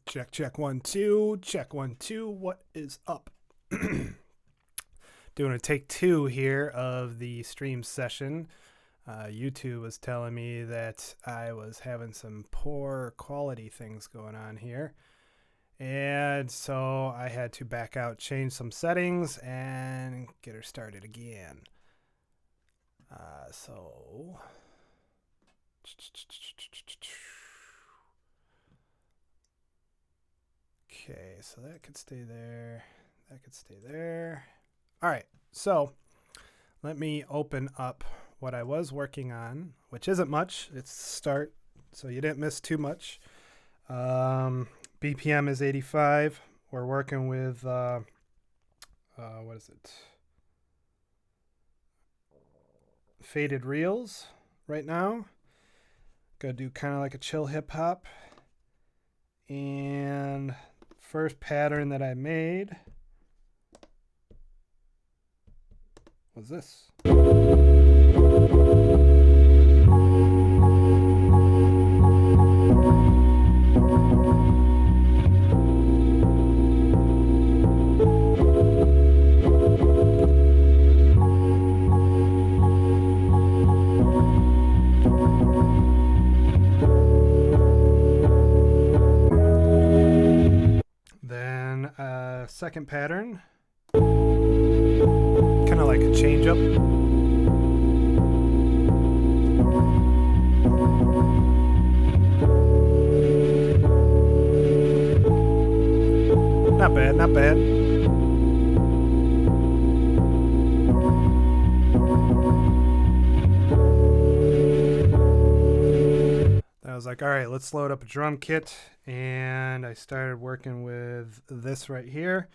Check, check, 1, 2. Check, 1, 2. What is up? Doing a take 2 here of the stream session. YouTube was telling me that I was having some poor quality things going on here. And so I had to back out, change some settings, and get her started again. Okay, so that could stay there. That could stay there. All right, so let me open up what I was working on, which isn't much. It's start, so you didn't miss too much. BPM is 85. We're working with, what is it? Faded reels right now. Gonna do kind of like a chill hip hop. And first pattern that I made was this. Then second pattern, kind of like a change up. Not bad, not bad. I was like, all right, let's load up a drum kit. And I started working with this right here.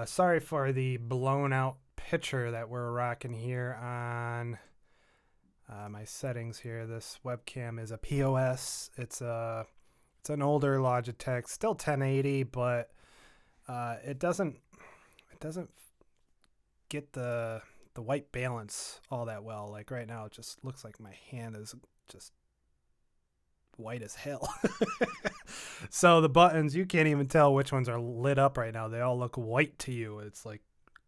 Sorry for the blown out picture that we're rocking here on my settings here. This webcam is a POS. It's an older Logitech, still 1080, but it doesn't get the white balance all that well. Like right now, it just looks like my hand is just white as hell. So the buttons, you can't even tell which ones are lit up right now. They all look white to you. It's like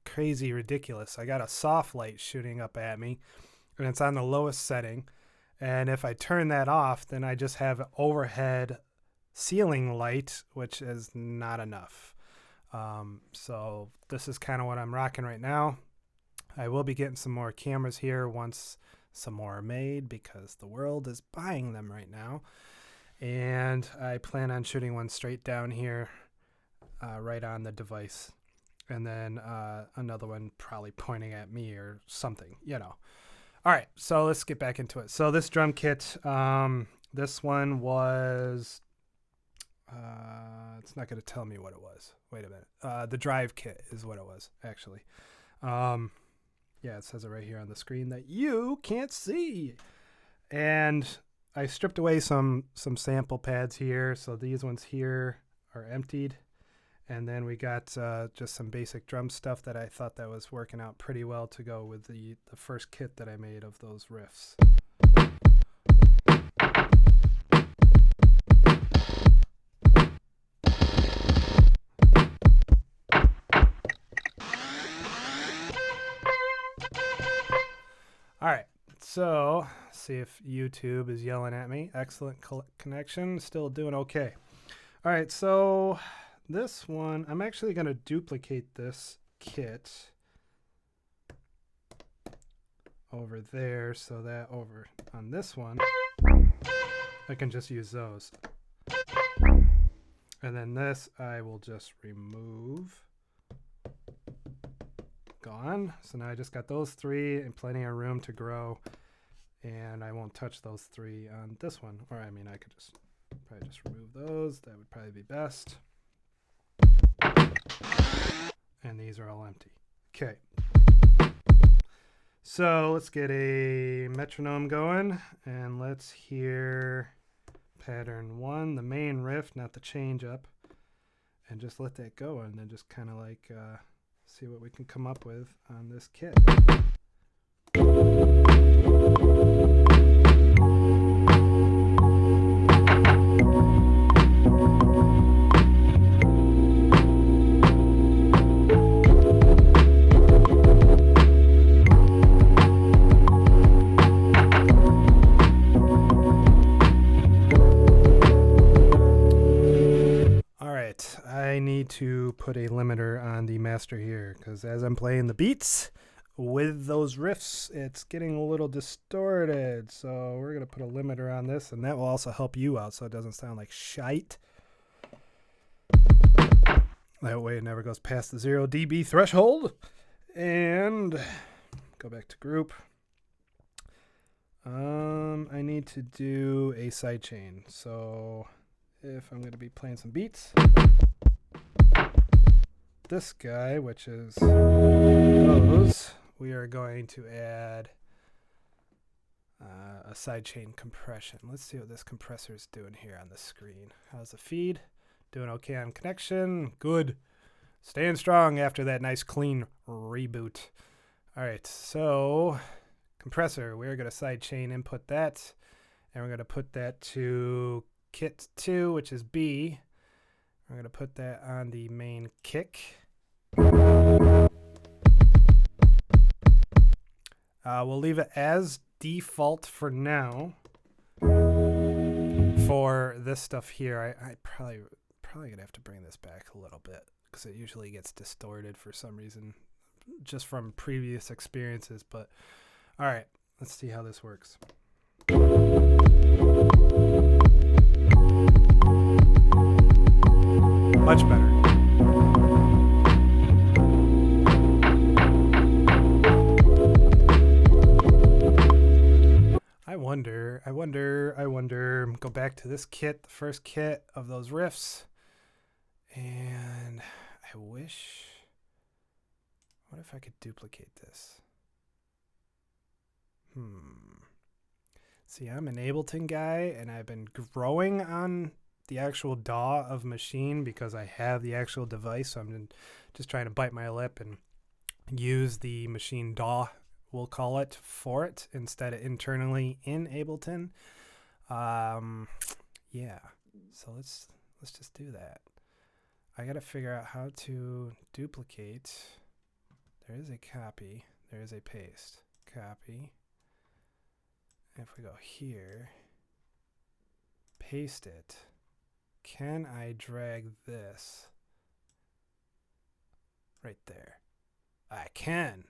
crazy ridiculous. I got a soft light shooting up at me, and it's on the lowest setting. And if I turn that off, then I just have overhead ceiling light, which is not enough. So this is kind of what I'm rocking right now. I will be getting some more cameras here once some more are made, because the world is buying them right now. And I plan on shooting one straight down here, right on the device. And then another one probably pointing at me or something, you know. All right, so let's get back into it. So this drum kit, this one was, it's not going to tell me what it was. Wait a minute. The drive kit is what it was, actually. Yeah, it says it right here on the screen that you can't see. And I stripped away some sample pads here. So these ones here are emptied. And then we got just some basic drum stuff that I thought that was working out pretty well to go with the first kit that I made of those riffs. All right, so see if YouTube is yelling at me. Excellent connection, still doing okay. All right, so this one, I'm actually going to duplicate this kit over there so that over on this one, I can just use those. And then this, I will just remove. Gone. So now I just got those three and plenty of room to grow, and I won't touch those three on this one. Or I mean, I could just probably just remove those. That would probably be best. And these are all empty. Okay. So let's get a metronome going, and let's hear pattern 1, the main riff, not the change up, and just let that go, and then just kind of like see what we can come up with on this kit. put a limiter on the master here, because as I'm playing the beats with those riffs, it's getting a little distorted. So we're going to put a limiter on this, and that will also help you out so it doesn't sound like shite. That way it never goes past the 0 dB threshold. And go back to group. I need to do a sidechain. So if I'm going to be playing some beats, this guy, which is those, we are going to add a sidechain compression. Let's see what this compressor is doing here on the screen. How's the feed? Doing okay on connection. Good. Staying strong after that nice clean reboot. All right, so compressor, we're going to sidechain input that, and we're going to put that to kit 2, which is B. We're going to put that on the main kick. We'll leave it as default for now. For this stuff here, I probably going to have to bring this back a little bit, because it usually gets distorted for some reason, just from previous experiences. But all right, let's see how this works. Much better. I wonder, go back to this kit, the first kit of those riffs. And I wish, what if I could duplicate this? See, I'm an Ableton guy, and I've been growing on the actual DAW of Maschine because I have the actual device. So I'm just trying to bite my lip and use the Maschine DAW, we'll call it, for it instead of internally in Ableton. Yeah, so let's just do that. I gotta figure out how to duplicate. There is a copy. There is a paste. Copy. If we go here, paste it. Can I drag this right there? I can.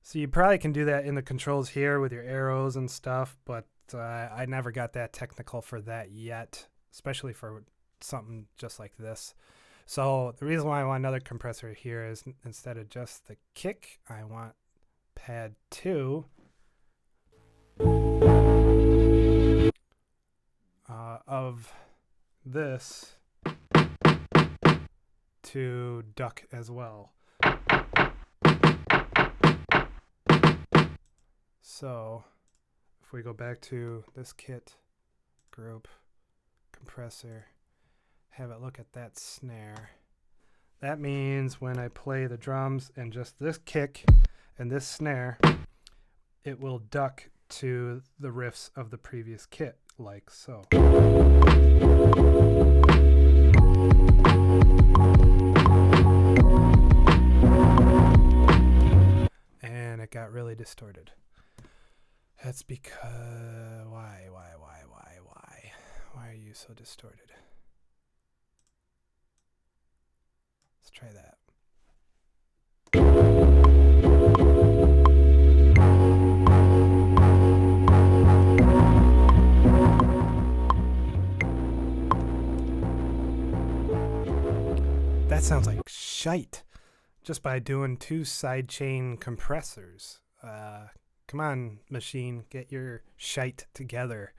So you probably can do that in the controls here with your arrows and stuff, but I never got that technical for that yet, especially for something just like this. So the reason why I want another compressor here is instead of just the kick, I want pad 2 of this to duck as well. So if we go back to this kit, group, compressor, have it look at that snare. That means when I play the drums and just this kick and this snare, it will duck to the riffs of the previous kit, like so. And it got really distorted. That's because, why are you so distorted? Let's try that. That sounds like shite just by doing 2 sidechain compressors. Come on, Maschine, get your shite together.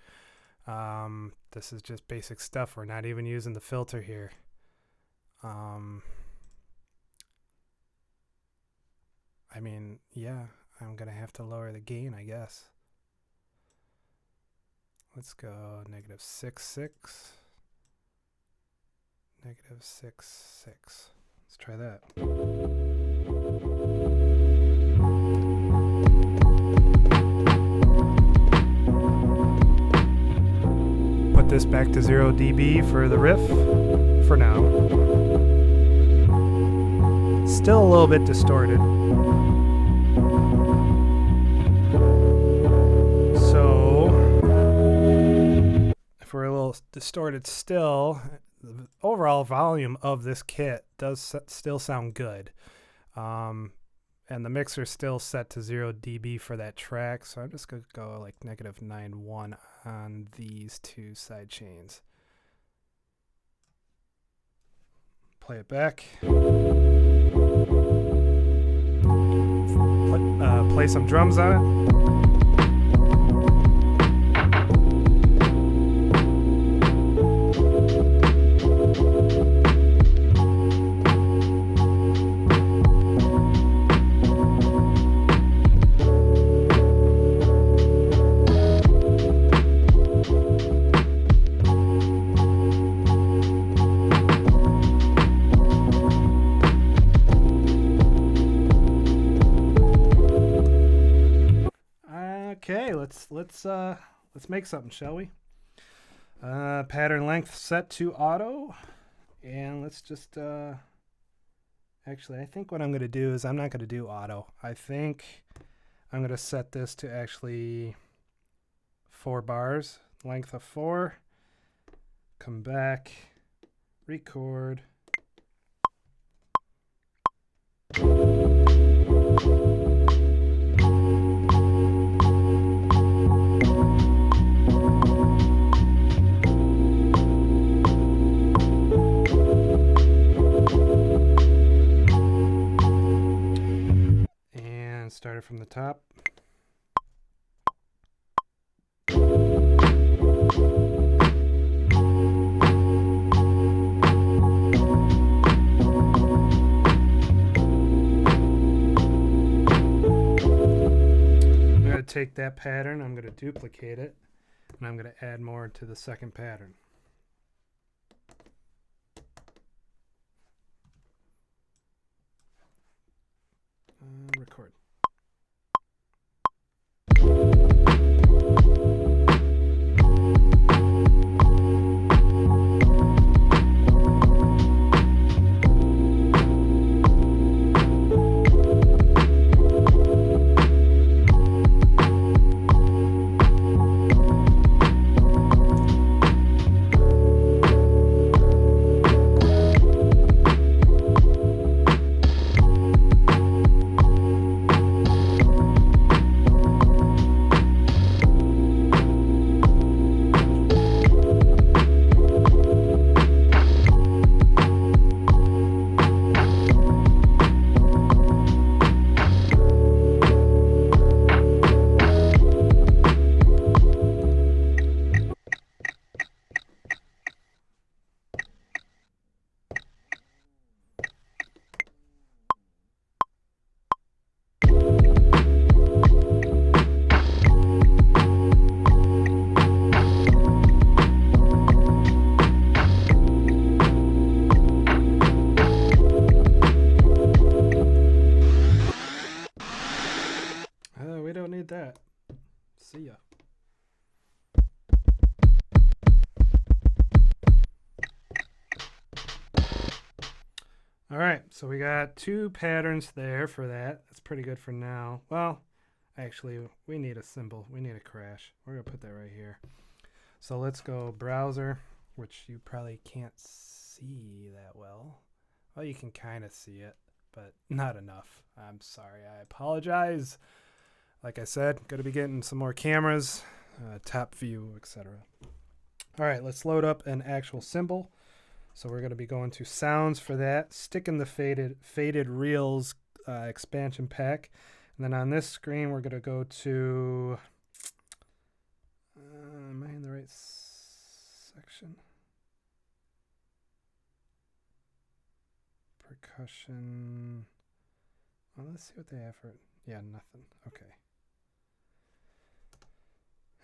This is just basic stuff. We're not even using the filter here. I mean, yeah, I'm going to have to lower the gain, I guess. Let's go -6.6. -6.6. Let's try that. Put this back to 0 dB for the riff for now. Still a little bit distorted. So if we're a little distorted still, the overall volume of this kit does still sound good. And the mixer is still set to 0 dB for that track, so I'm just going to go like -9.1 on these two side chains. Play it back. Play some drums on it. Okay, let's make something, shall we? Pattern length set to auto, and let's just actually, I think what I'm going to do is I'm not going to do auto. I think I'm going to set this to actually 4 bars, length of 4. Come back, record. Started from the top. I'm going to take that pattern, I'm going to duplicate it, and I'm going to add more to the second pattern. Record. We don't need that. See ya. All right, so we got 2 patterns there for that. That's pretty good for now. Well, actually, we need a symbol. We need a crash. We're going to put that right here. So let's go browser, which you probably can't see that well. Well, you can kind of see it, but not enough. I'm sorry. I apologize. Like I said, going to be getting some more cameras, top view, etc. All right, let's load up an actual symbol. So we're going to be going to sounds for that, sticking the faded reels expansion pack. And then on this screen, we're going to go to, am I in the right section? Percussion. Well, let's see what they have for it. Yeah, nothing. Okay.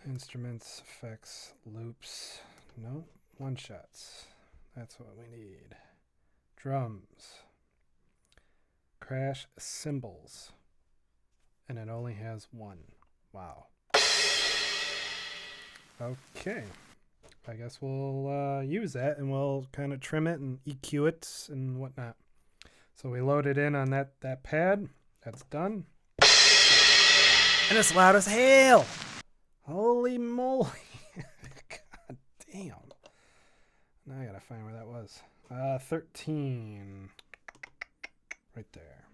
Instruments, effects, loops. No, one shots. That's what we need. Drums. Crash cymbals. And it only has 1. Wow. Okay. I guess we'll use that and we'll kind of trim it and EQ it and whatnot. So we load it in on that pad. That's done. And it's loud as hell. Holy moly. God damn. Now I gotta find where that was. 13. Right there.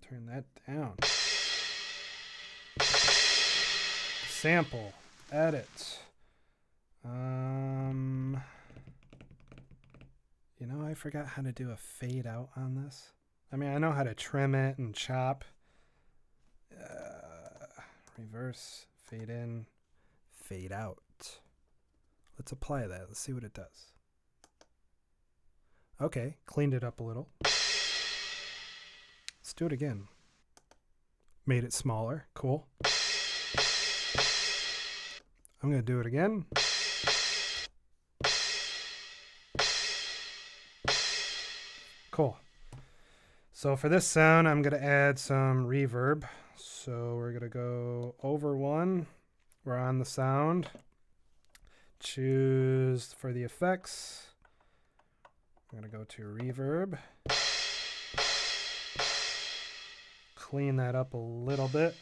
Turn that down. Sample. Edit. You know, I forgot how to do a fade out on this. I mean, I know how to trim it and chop. Reverse, fade in, fade out. Let's apply that. Let's see what it does. Okay, cleaned it up a little. Let's do it again. Made it smaller. Cool. I'm going to do it again. Cool. So for this sound, I'm going to add some reverb. So we're going to go over one. We're on the sound. Choose for the effects. I'm going to go to reverb. Clean that up a little bit.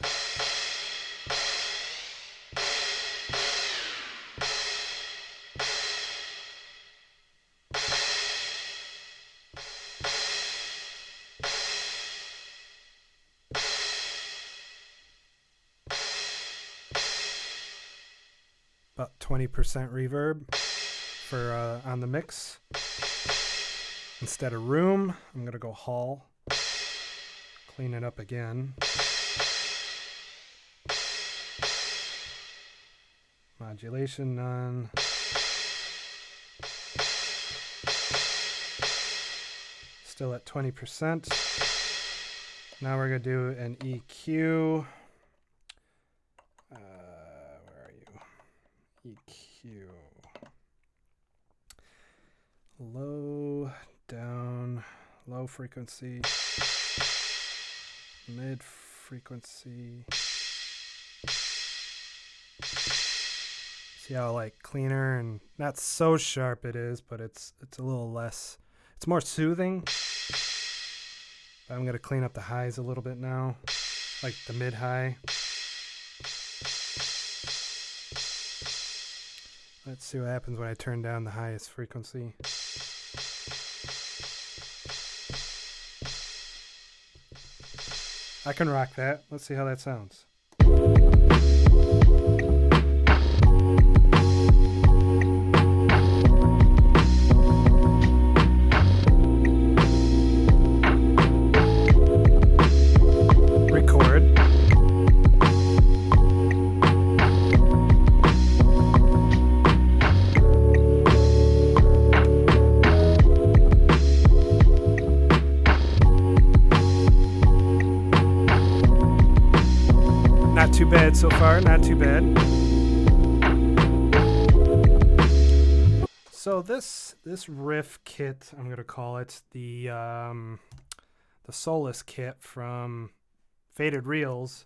About 20% reverb for on the mix. Instead of room, I'm going to go hall. Clean it up again. Modulation none. Still at 20%. Now we're going to do an EQ. Where are you? EQ. Low, down, low frequency. Mid frequency. See how like cleaner and not so sharp it is, but it's a little less. It's more soothing. I'm gonna clean up the highs a little bit now, like the mid high. Let's see what happens when I turn down the highest frequency. I can rock that. Let's see how that sounds. Record. Not too bad so far, not too bad. So this riff kit, I'm gonna call it the Solace kit from Faded Reels.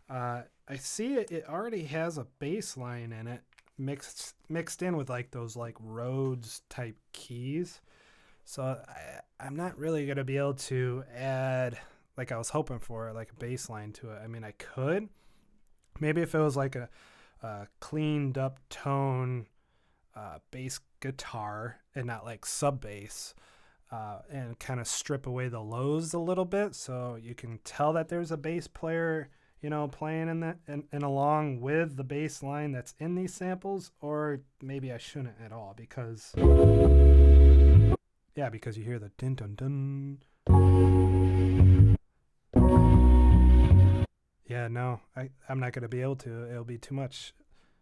I see it already has a bass line in it mixed in with like those like Rhodes type keys. So I'm not really gonna be able to add like I was hoping for, like a bass line to it. I mean, I could. Maybe if it was like a cleaned up tone bass guitar and not like sub bass, and kind of strip away the lows a little bit so you can tell that there's a bass player, you know, playing in that and along with the bass line that's in these samples. Or maybe I shouldn't at all because you hear the dun dun dun. Yeah, no, I'm not going to be able to. It'll be too much.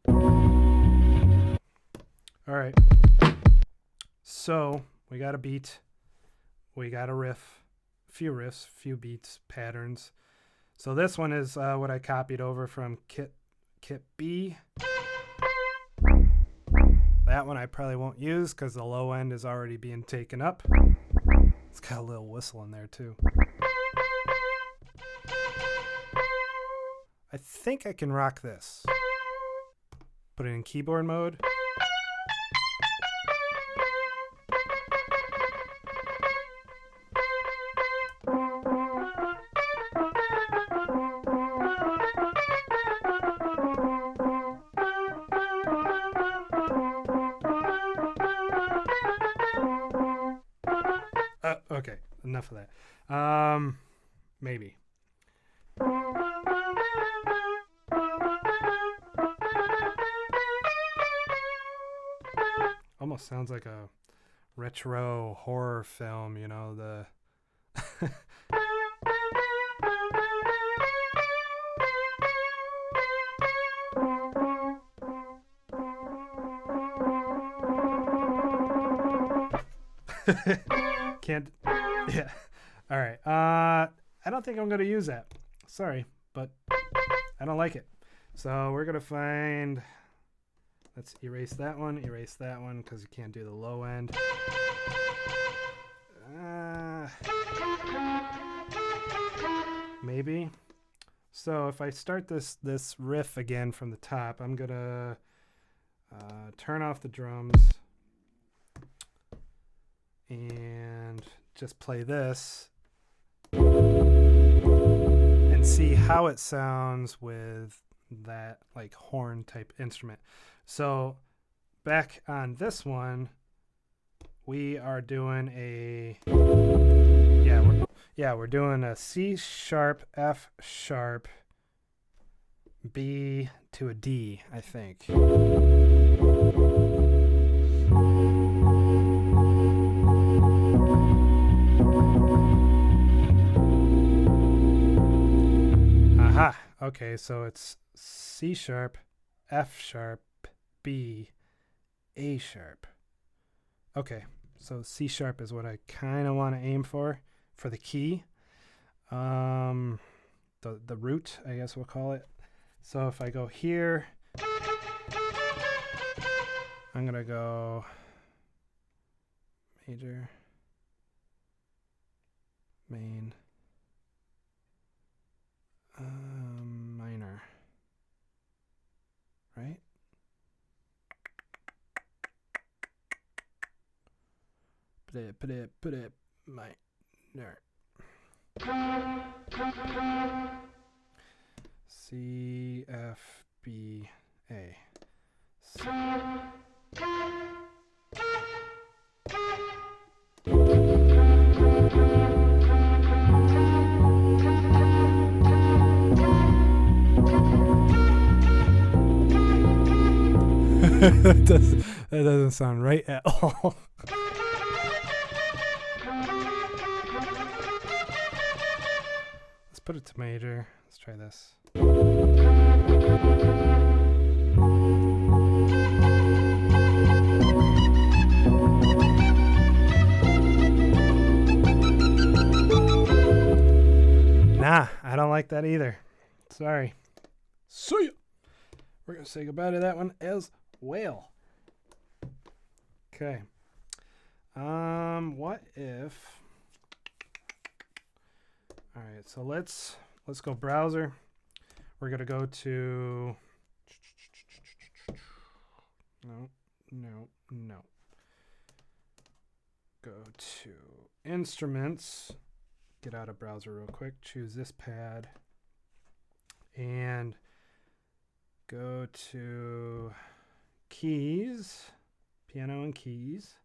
All right. So we got a beat. We got a riff. Few riffs, few beats, patterns. So this one is what I copied over from Kit B. That one I probably won't use because the low end is already being taken up. It's got a little whistle in there too. I think I can rock this. Put it in keyboard mode. enough of that. Maybe. Almost sounds like a retro horror film, you know, the can't. Yeah. All right. I don't think I'm gonna use that. Sorry, but I don't like it. So we're gonna find. Let's erase that one because you can't do the low end. Maybe. So if I start this riff again from the top, I'm gonna turn off the drums and just play this and see how it sounds with that like horn type instrument. So back on this one, we are doing a we're doing a C sharp, F sharp, B to a D, I think. Aha. Okay, so it's C sharp, F sharp, B, A sharp. Okay, so C sharp is what I kind of want to aim for the key. The root, I guess we'll call it. So if I go here, I'm gonna go major, main, minor, right? Put it, minor. C, F, B, A. C. That doesn't sound right at all. Let's put it to major. Let's try this. Nah, I don't like that either. Sorry. See ya. We're going to say goodbye to that one as well. Okay. What if... All right, so let's go browser. We're going to go to... No. Go to instruments. Get out of browser real quick. Choose this pad. And go to keys. Piano and keys.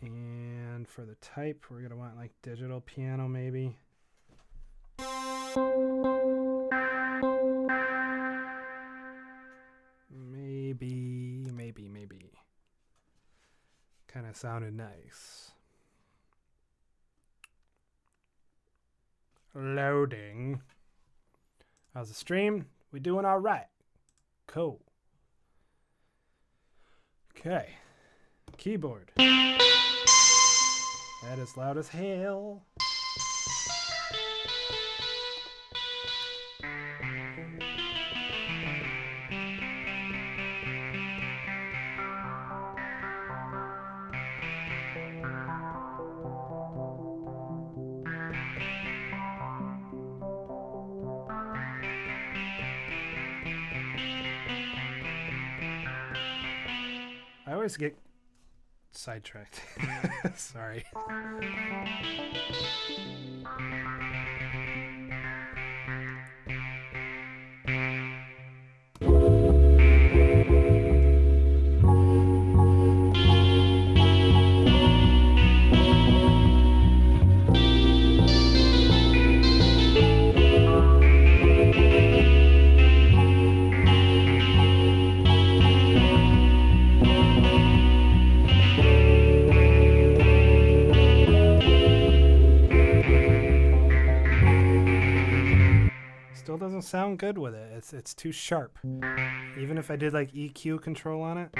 And for the type, we're going to want like digital piano maybe. Maybe. Kind of sounded nice. Loading. How's the stream? We doing all right. Cool. Okay. Keyboard. That is loud as hell. I always get sidetracked. Sorry. Still doesn't sound good with it. It's too sharp. Even if I did like EQ control on it,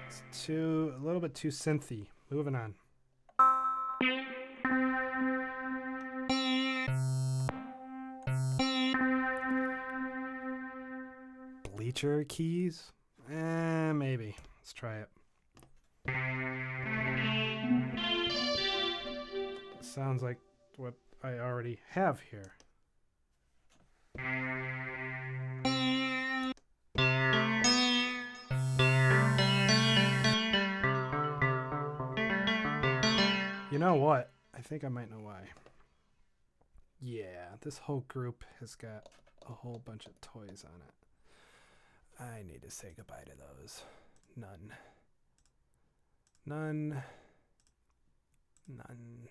it's a little bit too synthy. Moving on. Bleacher keys? Maybe. Let's try it. Sounds like what I already have here. You know what? I think I might know why. Yeah, this whole group has got a whole bunch of toys on it. I need to say goodbye to those. None. None. None.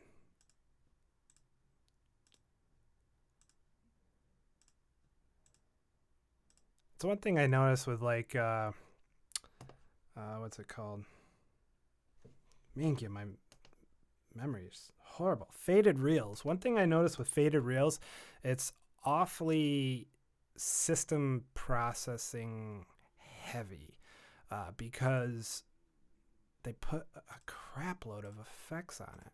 It's one thing I noticed with like, what's it called? Man, my memory is horrible. Faded reels. One thing I noticed with faded reels, it's awfully system processing heavy because they put a crap load of effects on it.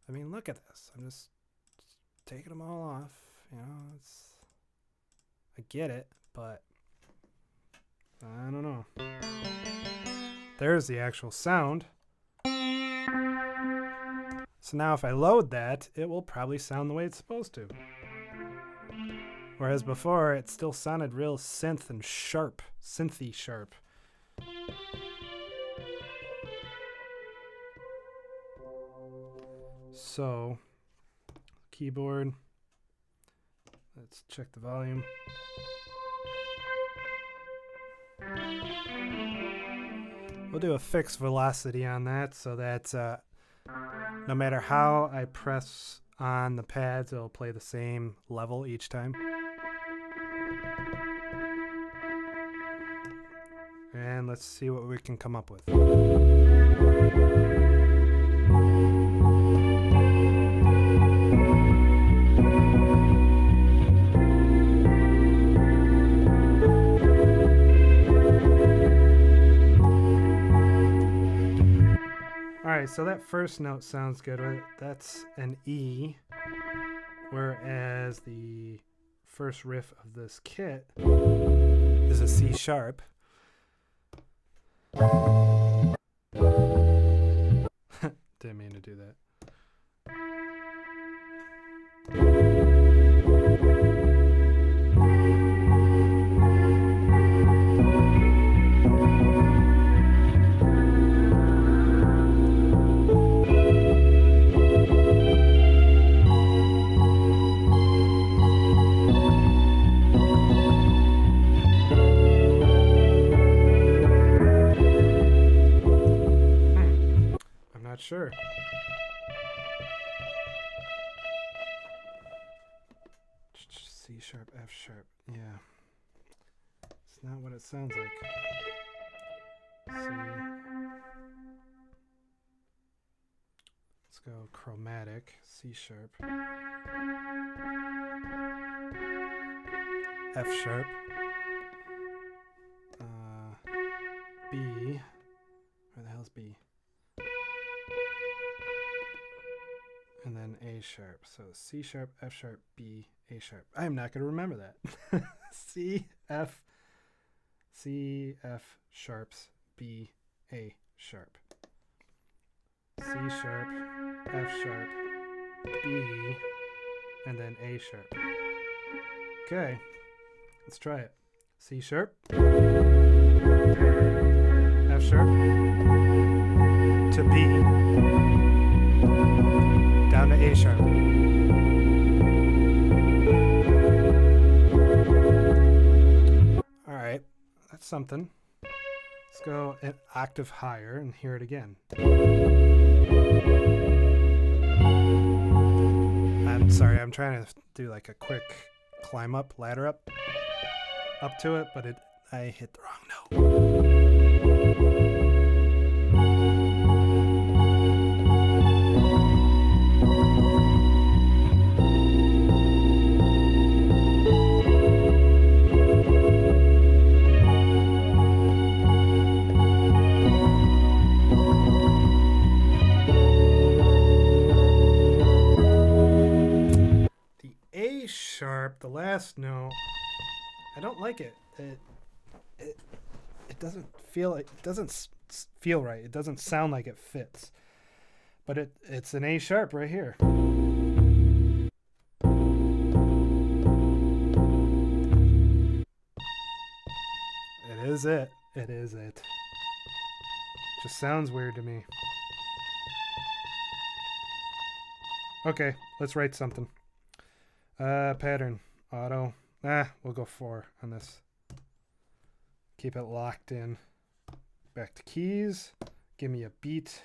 I mean, look at this. I'm just taking them all off. You know, I get it, but I don't know. There's the actual sound. So now if I load that, it will probably sound the way it's supposed to. Whereas before, it still sounded real synth and sharp, synthy sharp. So, keyboard. Let's check the volume. We'll do a fixed velocity on that so that no matter how I press on the pads, it'll play the same level each time. And let's see what we can come up with. Alright, so that first note sounds good, right? That's an E, whereas the first riff of this kit is a C sharp. Didn't mean to do that. Not sure. C sharp, F sharp. Yeah. It's not what it sounds like. C. Let's go chromatic. C sharp. F sharp. B. Where the hell's B? And then A sharp. So C sharp, F sharp, B, A sharp. I'm not going to remember that. C, F sharps, B, A sharp. C sharp, F sharp, B, and then A sharp. Okay, let's try it. C sharp, F sharp, to B, down to A sharp. All right, that's something. Let's go an octave higher and hear it again. I'm sorry, I'm trying to do like a quick climb up, ladder up to it, but I hit the wrong note. sharp. The last note, I don't like it. It doesn't feel like, it doesn't feel right. It doesn't sound like it fits. But it's an A sharp right here. It is it. It is it. Just sounds weird to me. Okay, let's write something. Pattern, auto. We'll go 4 on this. Keep it locked in. Back to keys. Give me a beat.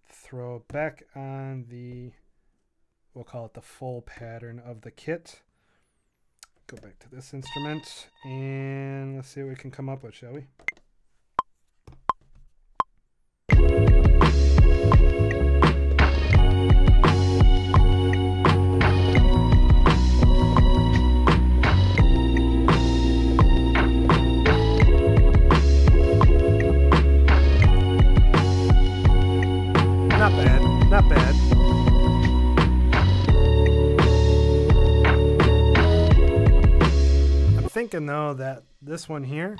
Throw it back on the, we'll call it the full pattern of the kit. Go back to this instrument and let's see what we can come up with, shall we? Not bad, not bad. I'm thinking though that this one here,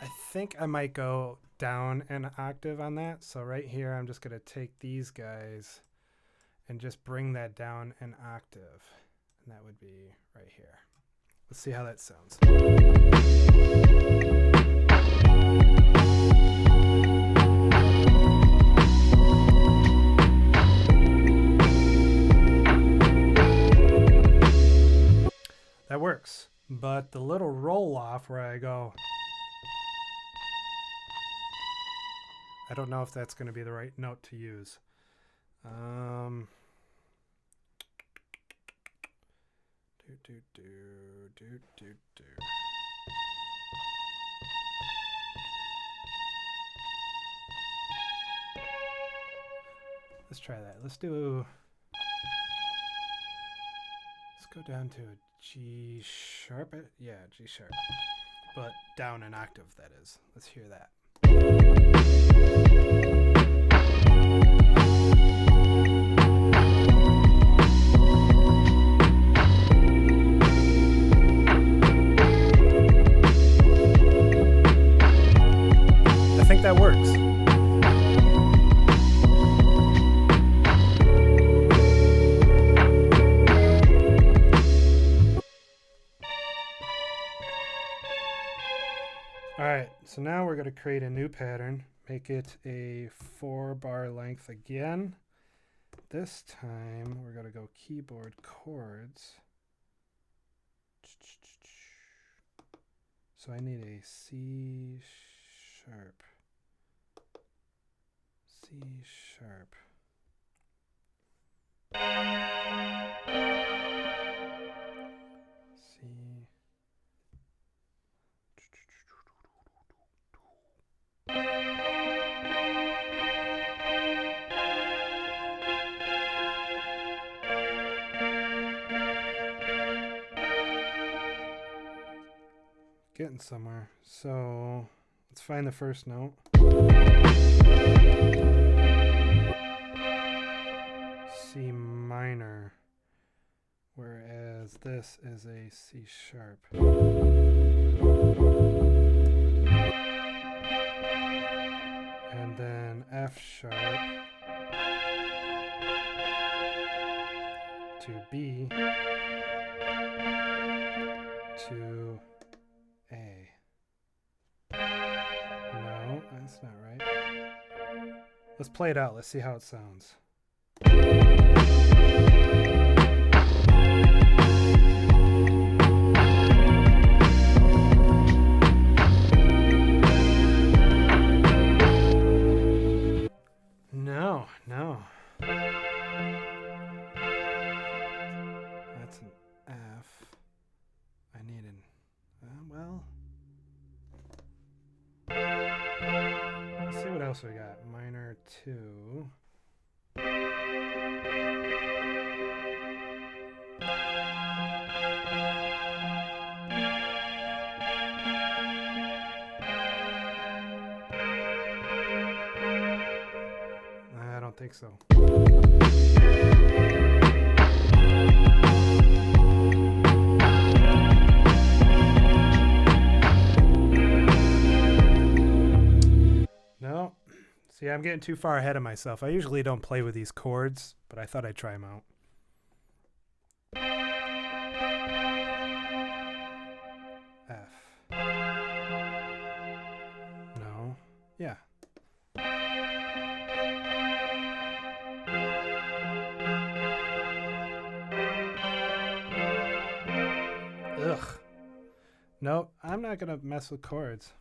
I think I might go down an octave on that. So right here, I'm just gonna take these guys and just bring that down an octave. And that would be right here. Let's see how that sounds. That works, but the little roll off where I go, I don't know if that's going to be the right note to use. Let's try that. Let's go down to a G sharp. Yeah, G sharp. But down an octave, that is. Let's hear that. I think that works. Alright, so now we're going to create a new pattern, make it a 4-bar length again. This time we're going to go keyboard chords. So I need a C sharp. C sharp. C. Getting somewhere. So let's find the first note. C minor, whereas this is a C sharp. And then F sharp to B to A. No, that's not right. Let's play it out. Let's see how it sounds. No. That's an F. I need an, well. Let's see what else we got. Minor 2. I don't think so. See, I'm getting too far ahead of myself. I usually don't play with these chords, but I thought I'd try them out. F. No. Yeah. Ugh. Nope, I'm not gonna mess with chords.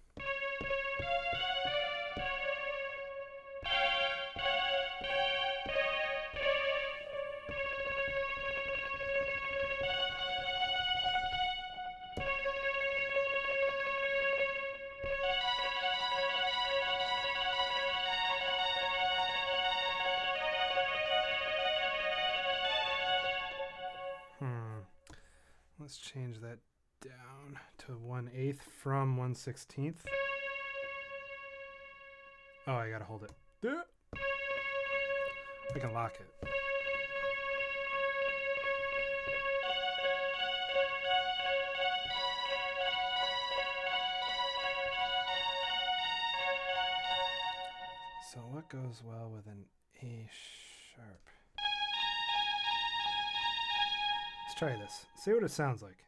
Let's change that down to 1/8 from 1/16. Oh, I gotta hold it. I can lock it. So what goes well with an A sharp? Let's try this. See what it sounds like.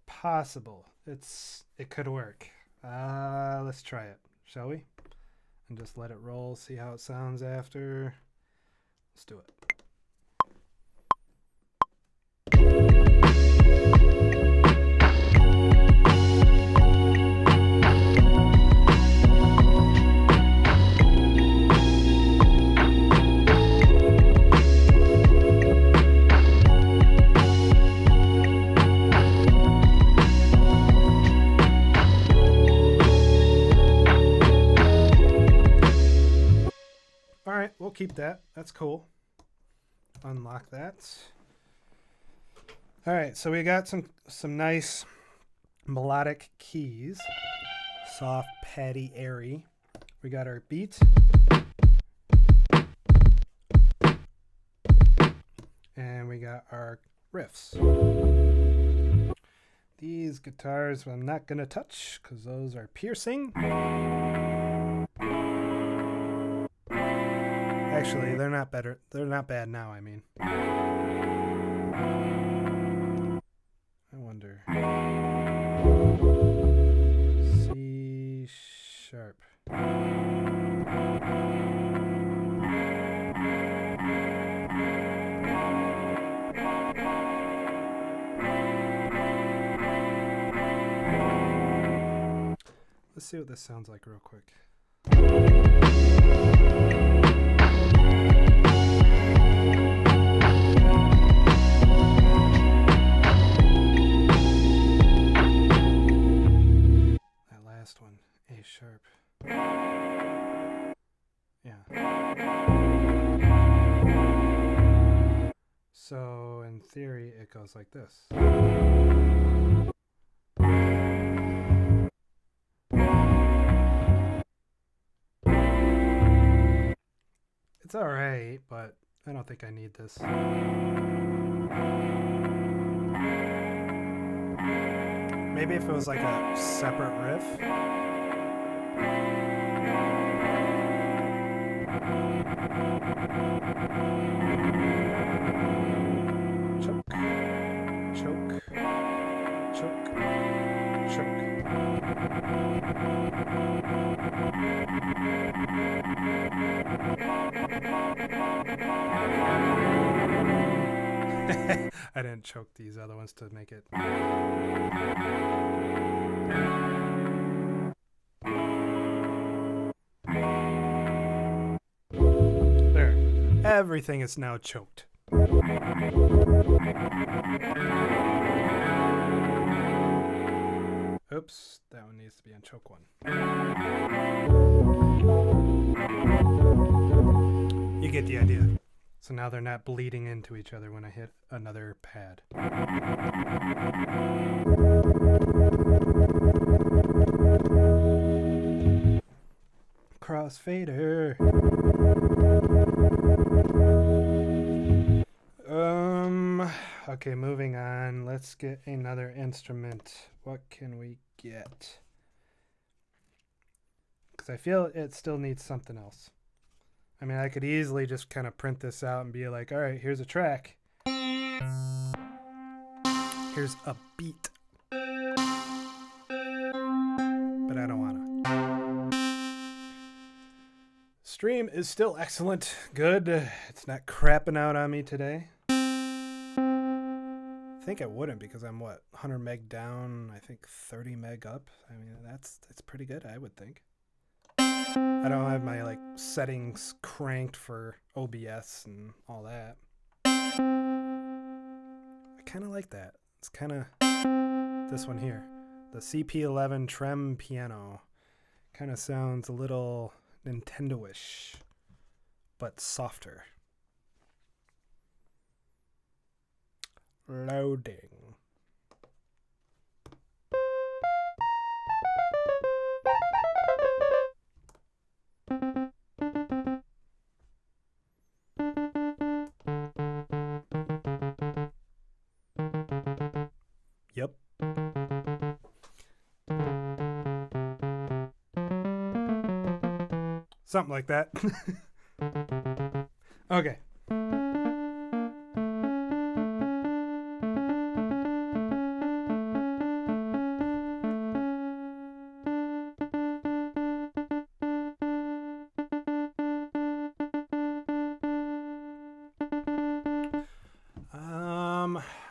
Possible. It could work. Let's try it, shall we? And just let it roll, see how it sounds after. Let's do it. We'll keep that. That's cool. Unlock that. All right, so we got some nice melodic keys. Soft, patty, airy. We got our beat. And we got our riffs. These guitars I'm not going to touch because those are piercing. Actually, they're not better. They're not bad now, I mean. I wonder. C sharp. Let's see what this sounds like real quick. One, A sharp. Yeah. So in theory it goes like this. It's alright, but I don't think I need this. Maybe if it was like a separate riff. Choke, choke, choke, choke. I didn't choke these other ones to make it. There. Everything is now choked. Oops, that one needs to be on choke one. You get the idea. So now they're not bleeding into each other when I hit another pad. Crossfader. Okay, moving on. Let's get another instrument. What can we get? Because I feel it still needs something else. I mean, I could easily just kind of print this out and be like, all right, here's a track. Here's a beat. But I don't want to. Stream is still excellent. Good. It's not crapping out on me today. I think it wouldn't because I'm, 100 meg down, I think 30 meg up. I mean, that's pretty good, I would think. I don't have my settings cranked for OBS and all that. I kind of like that. It's kind of this one here. The CP11 Trem piano kind of sounds a little Nintendo-ish, but softer. Loading. Yep. Something like that. Okay.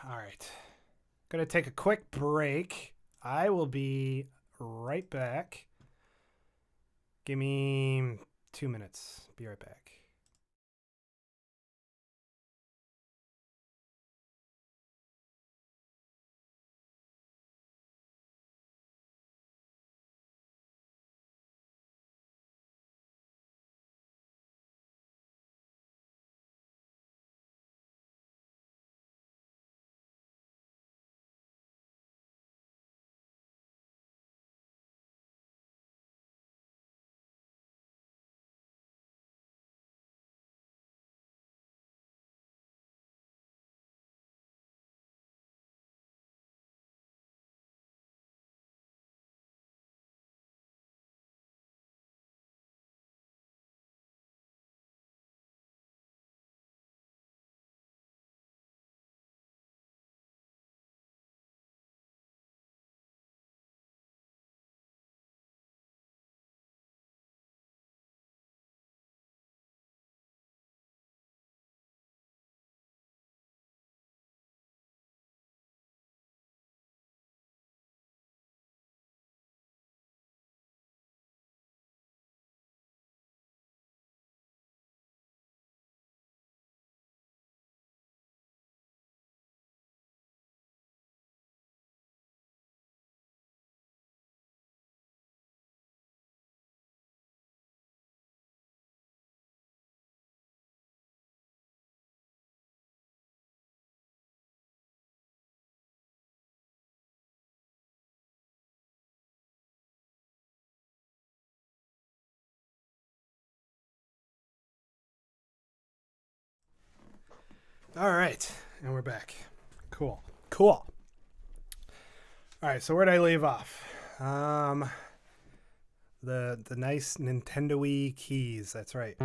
All right. Gonna take a quick break. I will be right back. Give me 2 minutes. Be right back. All right, and we're back. Cool. All right, so where'd I leave off? The nice Nintendo-y keys. That's right.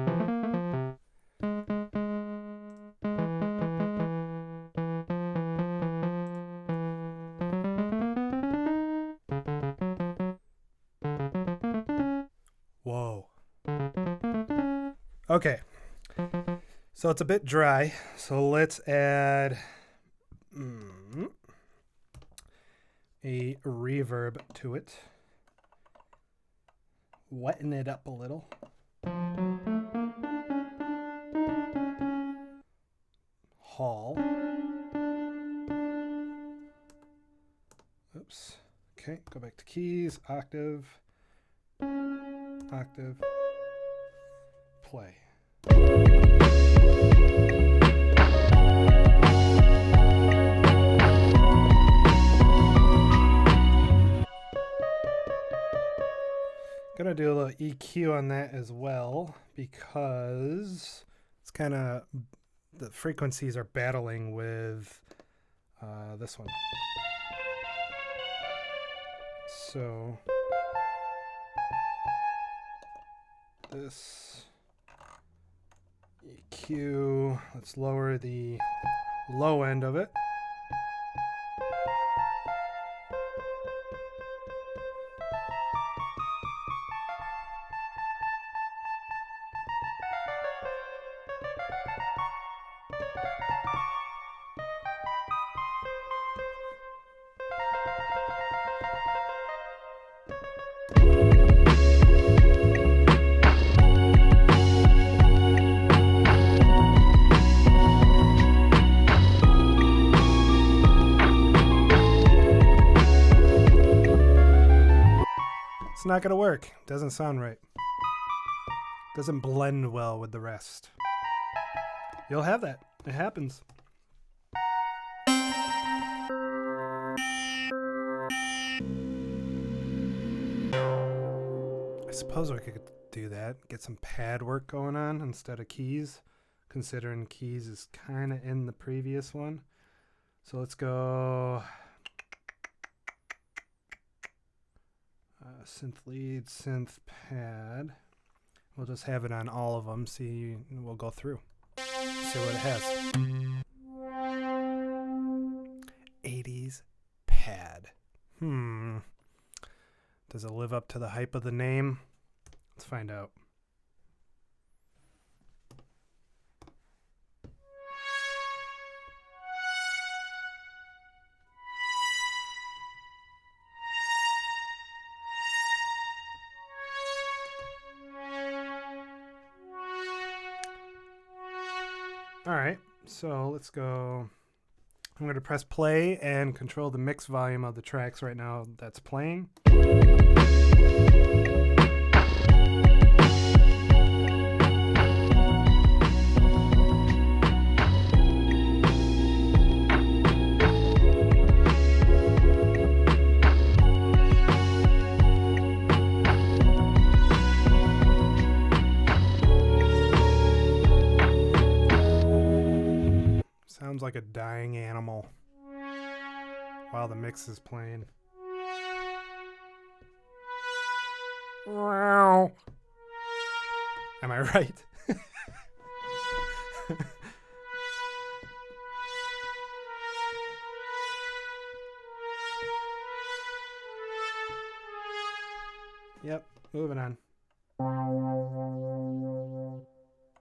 Whoa. Okay. So it's a bit dry, so let's add a reverb to it. Weten it up a little. Hall. Oops. Okay, go back to keys, octave, octave, play. gonna do a little EQ on that as well because it's kind of the frequencies are battling with this one. So this EQ, let's lower the low end of it. It's not gonna work. Doesn't sound right. Doesn't blend well with the rest. You'll have that. It happens. I suppose we could do that. Get some pad work going on instead of keys, considering keys is kind of in the previous one. So let's go synth lead, synth pad. We'll just have it on all of them. See, we'll go through. See what it has. 80s pad. Does it live up to the hype of the name? Let's find out. All right, so let's go. I'm going to press play and control the mix volume of the tracks right now that's playing. Sounds like a dying animal while the mix is playing. Wow. Am I right? Yep, moving on.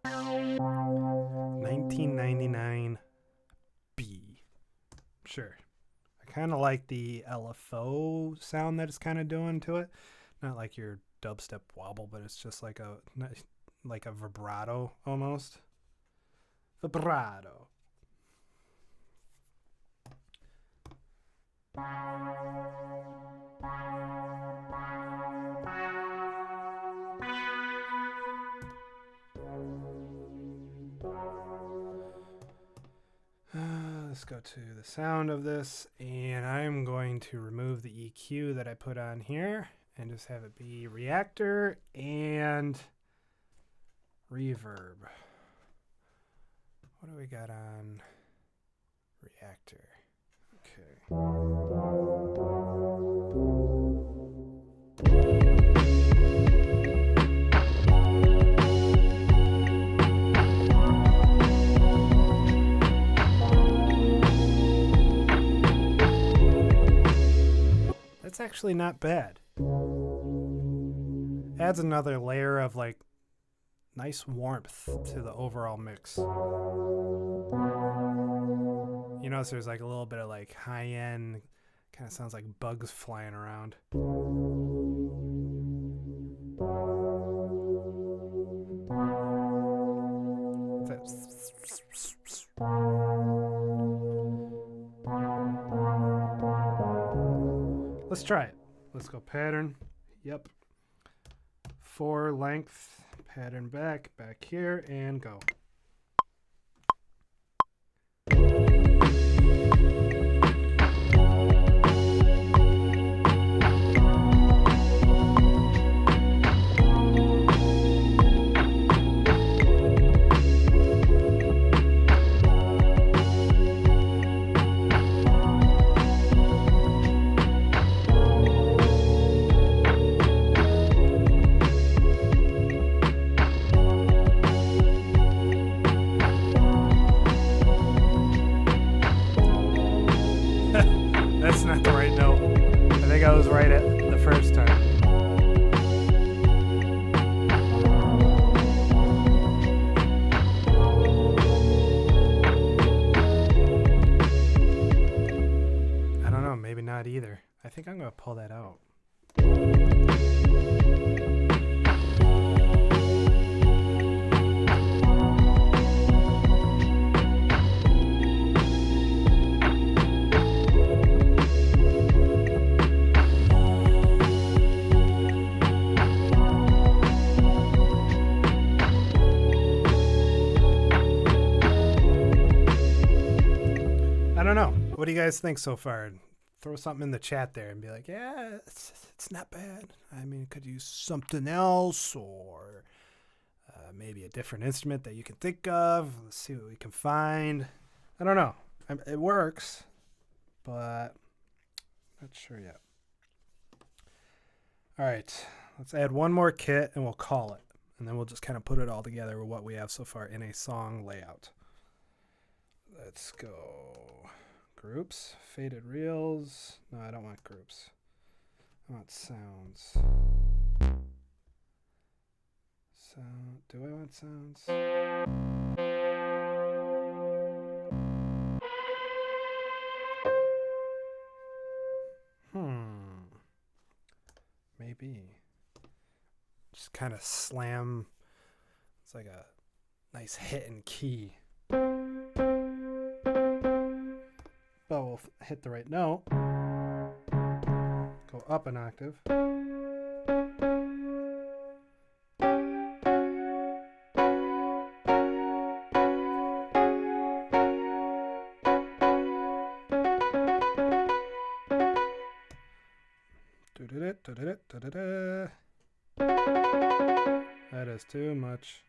1999 B. Sure. I kind of like the LFO sound that it's kind of doing to it. Not like your dubstep wobble, but it's just like a vibrato almost. Vibrato. Let's go to the sound of this, and I'm going to remove the EQ that I put on here and just have it be reactor and reverb. What do we got on reactor? Okay. That's actually not bad. Adds another layer of like nice warmth to the overall mix. You notice there's like a little bit of like high end, kind of sounds like bugs flying around. Let's try it. Let's go pattern. Yep. 4 length, pattern back here, and go. not the right note. I think I was right at the first time. I don't know, maybe not either. I think I'm gonna pull that out. I don't know. What do you guys think so far? Throw something in the chat there and be like, yeah, it's not bad. I mean, could use something else or maybe a different instrument that you can think of. Let's see what we can find. I don't know. It works, but not sure yet. All right, let's add one more kit and we'll call it. And then we'll just kind of put it all together with what we have so far in a song layout. Let's go. Groups, faded reels. No, I don't want groups. I want sounds. Sound. Do I want sounds? Maybe. Just kind of slam. It's like a nice hit and key. But we'll hit the right note. Go up an octave. That is too much.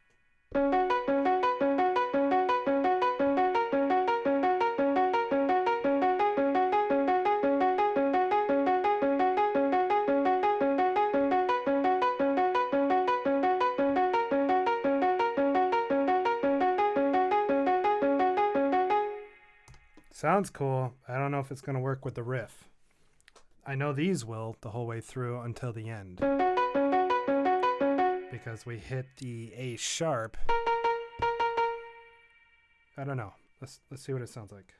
Sounds cool. I don't know if it's going to work with the riff. I know these will the whole way through until the end. Because we hit the A sharp. I don't know. Let's see what it sounds like.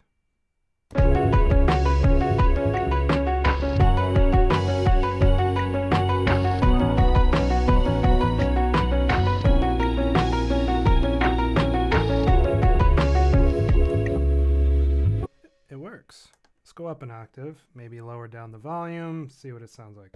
It works. Let's go up an octave, maybe lower down the volume, see what it sounds like.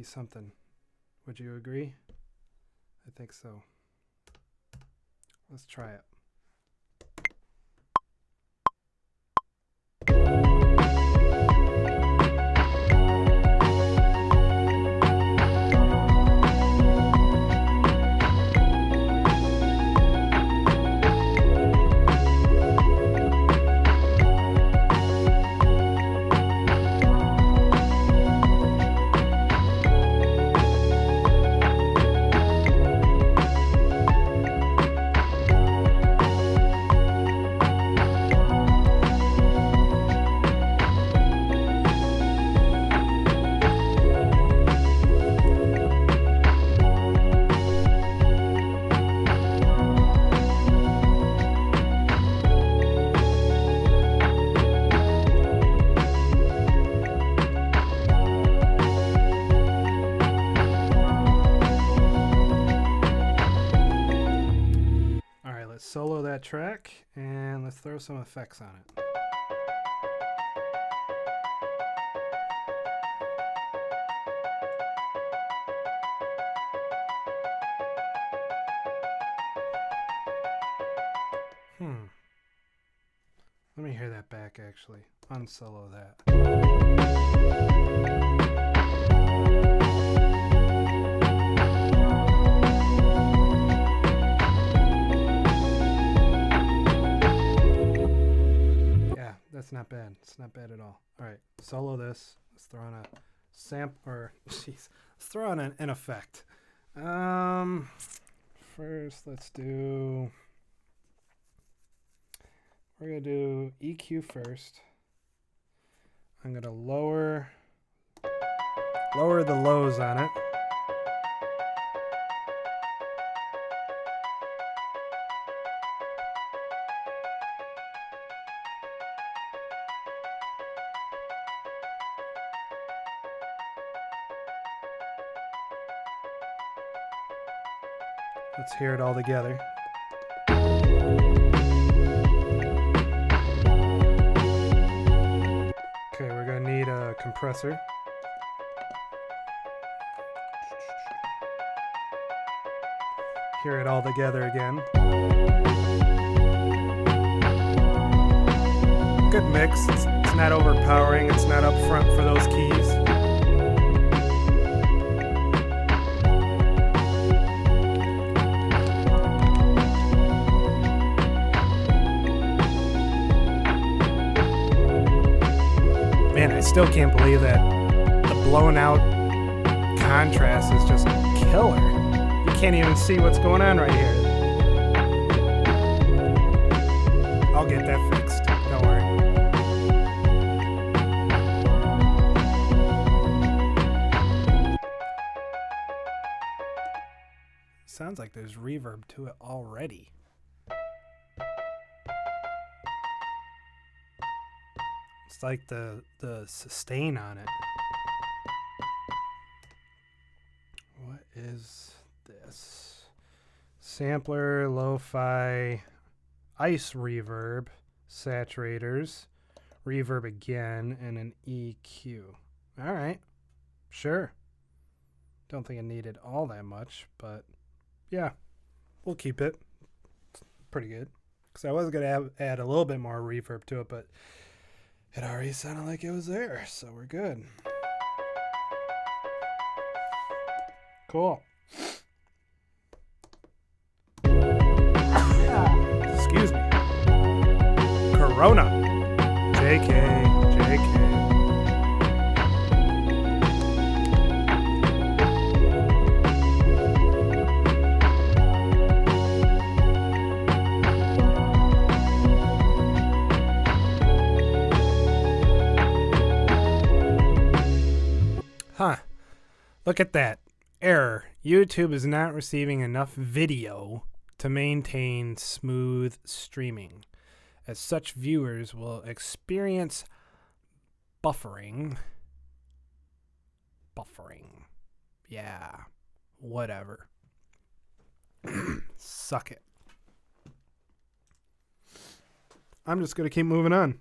Something. Would you agree? I think so. Let's try it. solo that track, and let's throw some effects on it. Let me hear that back, actually. Unsolo that. Yeah, that's not bad. It's not bad at all. All right, solo this. Let's throw on a or jeez, let's throw on an effect. First, let's do. We're going to do EQ first. I'm going to lower the lows on it. Let's hear it all together. Okay, we're going to need a compressor. Hear it all together again. Good mix. It's not overpowering. It's not up front for those keys. Man, I still can't believe that the blown out contrast is just killer. You can't even see what's going on right here. I'll get that fixed. Don't worry. Sounds like there's reverb to it already. It's like the sustain on it. What is this? Sampler, lo-fi, ice reverb, saturators, reverb again, and an EQ. All right, sure. Don't think I needed all that much, but yeah, we'll keep it. It's pretty good. Because I was going to add a little bit more reverb to it, but it already sounded like it was there, so we're good. Cool. Excuse me. Corona. JK. Huh. Look at that. Error. YouTube is not receiving enough video to maintain smooth streaming. As such, viewers will experience buffering. Yeah. Whatever. Suck it. I'm just going to keep moving on.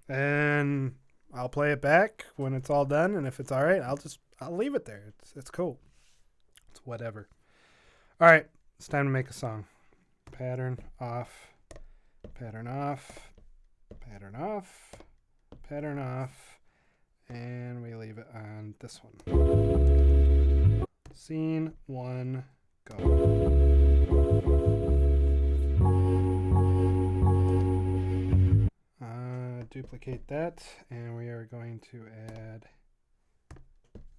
And I'll play it back when it's all done, and if it's all right, I'll leave it there. It's cool. It's whatever. All right, it's time to make a song. Pattern off, pattern off, pattern off, pattern off, and we leave it on this one. Scene 1, go. Duplicate that, and we are going to add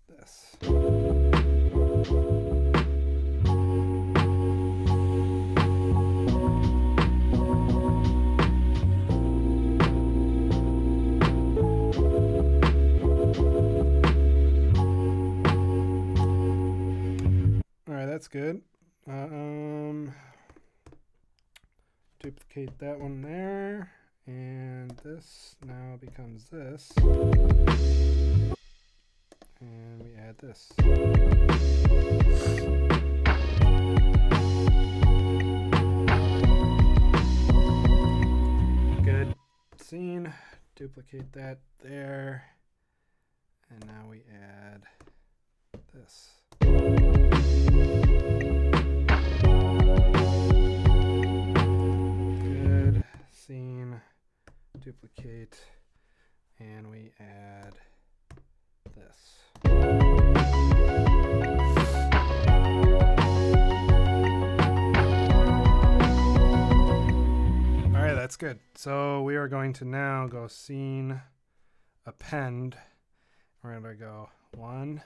this. All right, that's good. Duplicate that one there. And this now becomes this. And we add this. duplicate that there. And now we add this. Good. Scene, duplicate, and we add this. All right, that's good. So we are going to now go scene, append. We're going to go 1.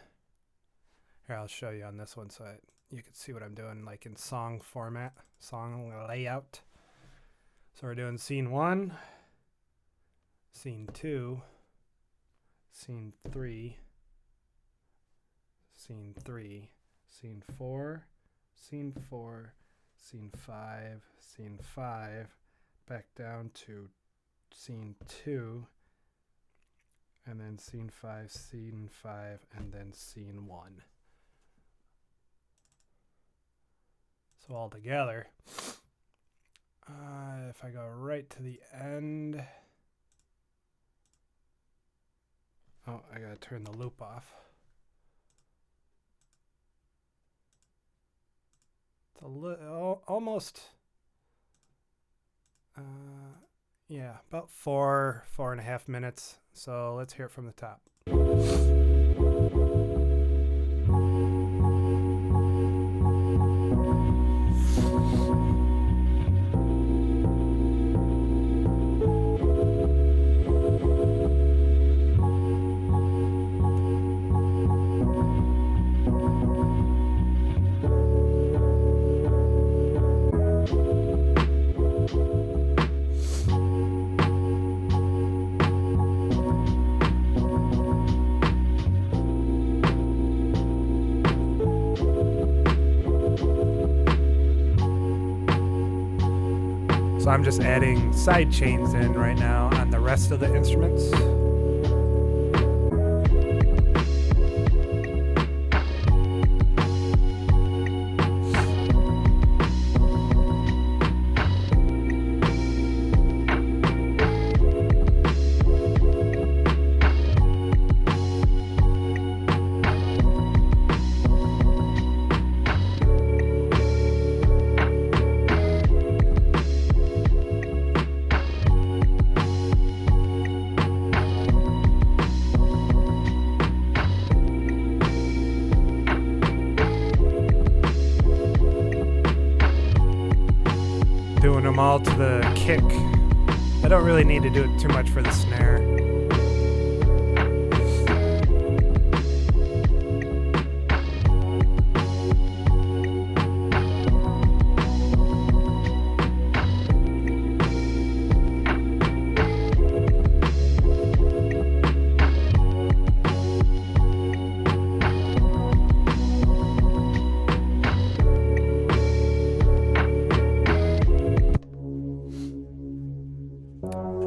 Here, I'll show you on this one so you can see what I'm doing, like in song format, song layout. So we're doing scene 1, scene 2, scene 3, scene 3, scene 4, scene 4, scene 5, scene 5, back down to scene 2, and then scene 5, scene 5, and then scene 1. So all together, if I go right to the end, oh, I gotta turn the loop off. It's almost, yeah, about 4.5 minutes. So let's hear it from the top. So I'm just adding side chains in right now on the rest of the instruments. Doing them all to the kick. I don't really need to do it too much for the snare.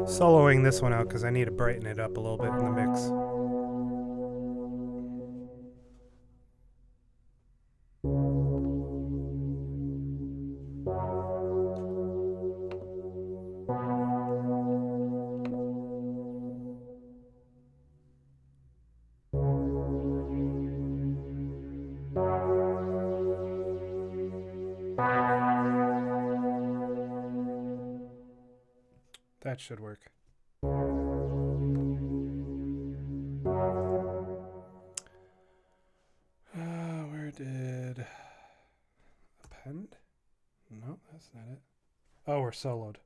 Soloing this one out because I need to brighten it up a little bit in the mix. That should work. Where did append? No, that's not it. Oh, we're soloed.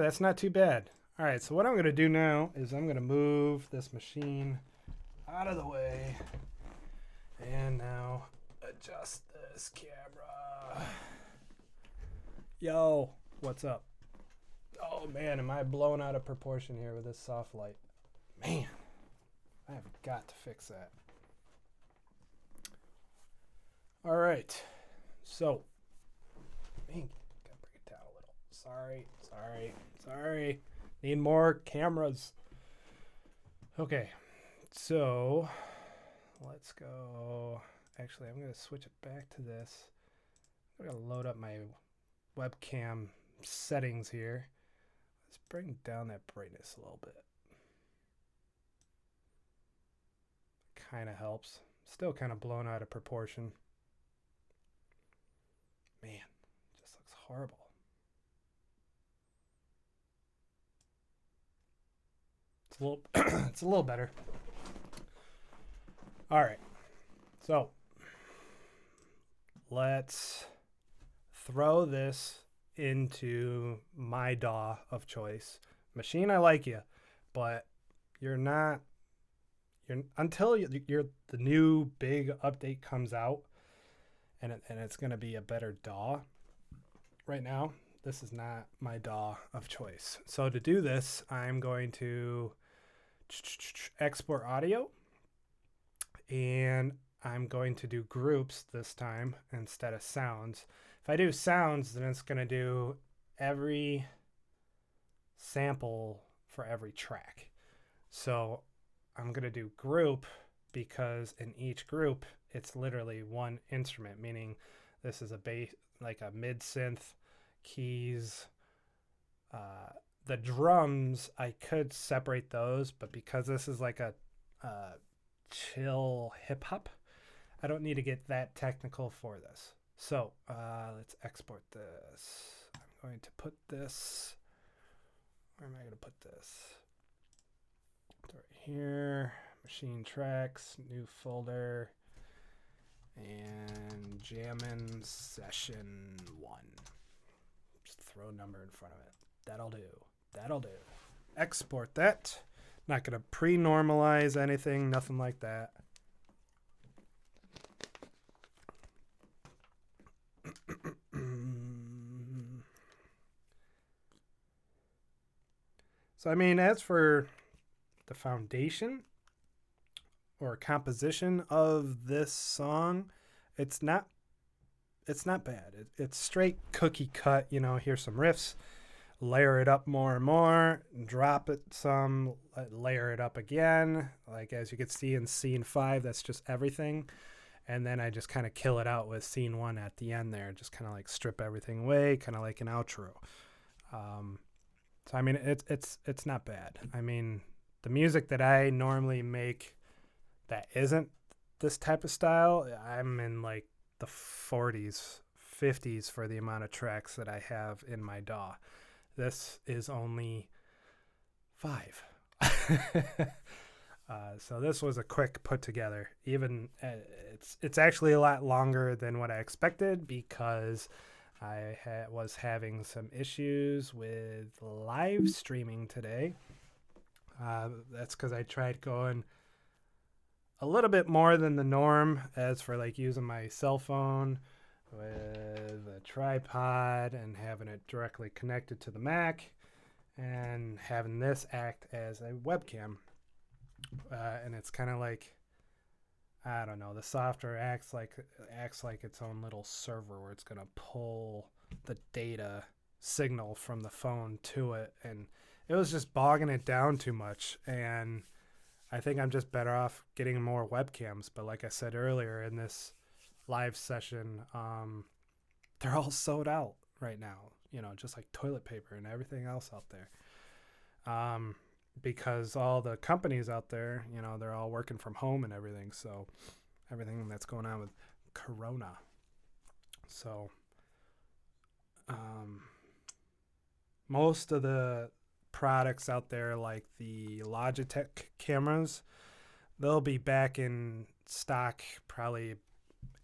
that's not too bad. All right, so what I'm going to do now is I'm going to move this machine out of the way and now adjust this camera. Yo, what's up? Oh man, am I blown out of proportion here with this soft light? Man, I have got to fix that. All right, so, man, gotta bring it down a little. Sorry. Need more cameras. Okay, so let's go. Actually, I'm gonna switch it back to this. I'm gonna load up my webcam settings here. Let's bring down that brightness a little bit. Kind of helps. Still kind of blown out of proportion. Man, it just looks horrible. It's a little better. All right. So, let's throw this into my DAW of choice. Maschine, I like you, but until the new big update comes out and it's going to be a better DAW. Right now, this is not my DAW of choice. So to do this, I'm going to export audio, and I'm going to do groups this time instead of sounds. If I do sounds, then it's going to do every sample for every track. So I'm going to do group because in each group, it's literally one instrument, meaning this is a bass, like a mid synth, keys. The drums, I could separate those, but because this is like a chill hip hop, I don't need to get that technical for this. So let's export this. I'm going to put this, where am I going to put this? It's right here, Maschine tracks, new folder, and Jammin session 1. Just throw a number in front of it. That'll do. Export that. Not going to pre-normalize anything, nothing like that. So, I mean, as for the foundation or composition of this song, it's not bad. It's straight cookie cut, here's some riffs, layer it up more and more, drop it some, layer it up again. Like as you can see in scene 5, that's just everything. And then I just kind of kill it out with scene 1 at the end there, just kind of like strip everything away, kind of like an outro. So I mean, it's not bad. I mean, the music that I normally make that isn't this type of style, I'm in like the 40s, 50s for the amount of tracks that I have in my DAW. This is only 5. So this was a quick put together. Even it's actually a lot longer than what I expected because I was having some issues with live streaming today. That's because I tried going a little bit more than the norm as for like using my cell phone with a tripod and having it directly connected to the Mac and having this act as a webcam. And it's kind of like, I don't know, the software acts like its own little server where it's going to pull the data signal from the phone to it. And it was just bogging it down too much. And I think I'm just better off getting more webcams. But like I said earlier in this live session, they're all sold out right now, just like toilet paper and everything else out there. Because all the companies out there, they're all working from home and everything. So everything that's going on with Corona. So most of the products out there, like the Logitech cameras, they'll be back in stock probably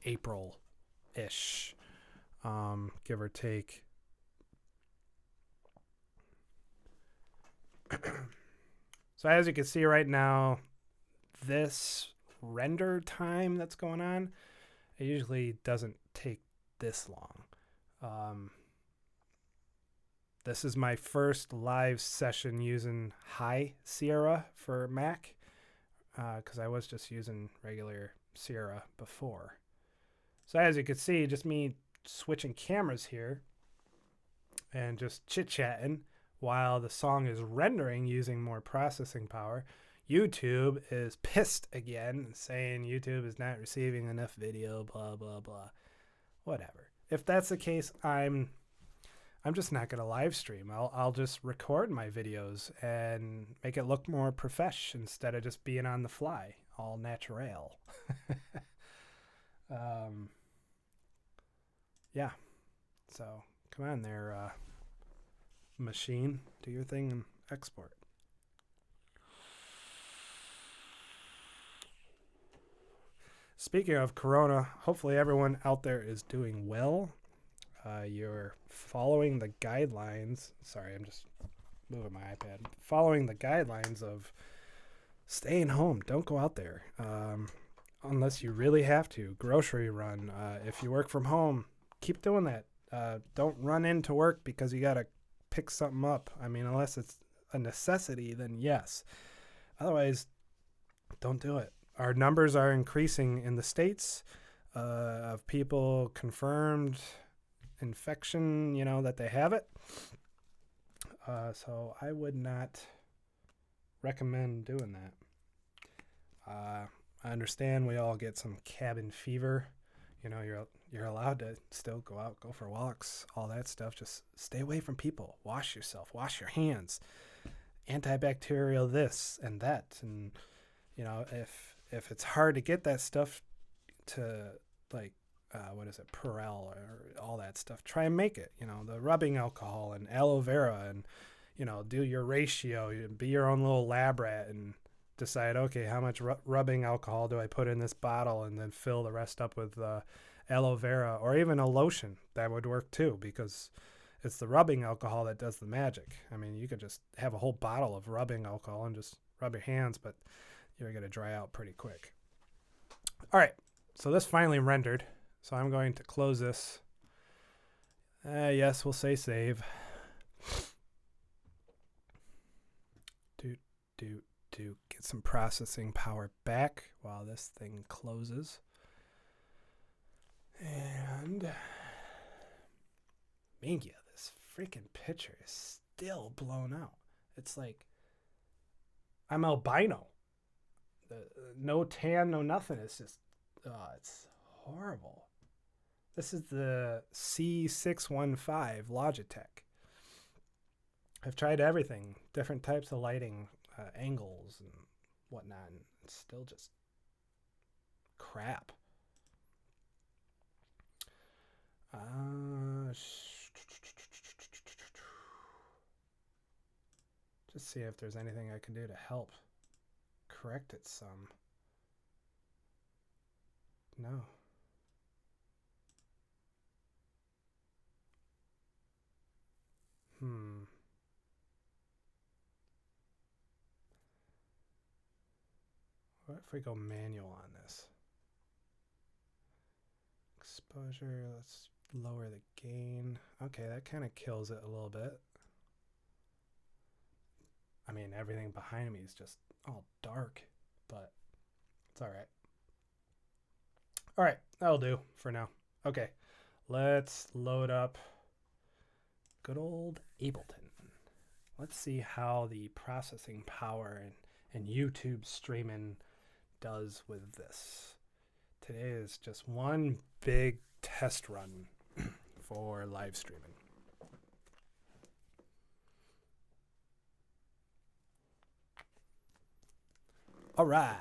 April-ish, give or take. So as you can see right now, this render time that's going on, it usually doesn't take this long. This is my first live session using High Sierra for Mac, because I was just using regular Sierra before. So as you can see, just me switching cameras here and just chit-chatting while the song is rendering using more processing power. YouTube is pissed again, saying YouTube is not receiving enough video, blah, blah, blah. Whatever. If that's the case, I'm just not going to live stream. I'll just record my videos and make it look more profesh instead of just being on the fly, all natural. Yeah. So come on there, machine. Do your thing and export. Speaking of Corona, hopefully everyone out there is doing well. You're following the guidelines. Sorry, I'm just moving my iPad. Following the guidelines of staying home. Don't go out there unless you really have to. Grocery run. If you work from home, keep doing that. Don't run into work because you got to pick something up. I mean, unless it's a necessity, then yes. Otherwise, don't do it. Our numbers are increasing in the States of people confirmed infection, that they have it. So I would not recommend doing that. I understand we all get some cabin fever. You're allowed to still go out, go for walks, all that stuff. Just stay away from people. Wash yourself. Wash your hands. Antibacterial this and that. And, if it's hard to get that stuff to, like, Perel or all that stuff, try and make it. The rubbing alcohol and aloe vera and, do your ratio. Be your own little lab rat and decide, okay, how much rubbing alcohol do I put in this bottle, and then fill the rest up with aloe vera or even a lotion. That would work too, because it's the rubbing alcohol that does the magic. I mean, you could just have a whole bottle of rubbing alcohol and just rub your hands, but you're going to dry out pretty quick. All right, so this finally rendered. So I'm going to close this. Yes, we'll say save. Get some processing power back while this thing closes. And Mingia, this freaking picture is still blown out. It's like I'm albino. No tan, no nothing. It's just, it's horrible. This is the C615 Logitech. I've tried everything, different types of lighting, angles and whatnot, and it's still just crap. Just see if there's anything I can do to help correct it some. No. What if we go manual on this? Exposure, let's lower the gain. Okay, that kind of kills it a little bit. I mean, everything behind me is just all dark, but it's all right. All right, that'll do for now. Okay, let's load up good old Ableton. Let's see how the processing power and YouTube streaming does with this. Today is just one big test run for live streaming. All right.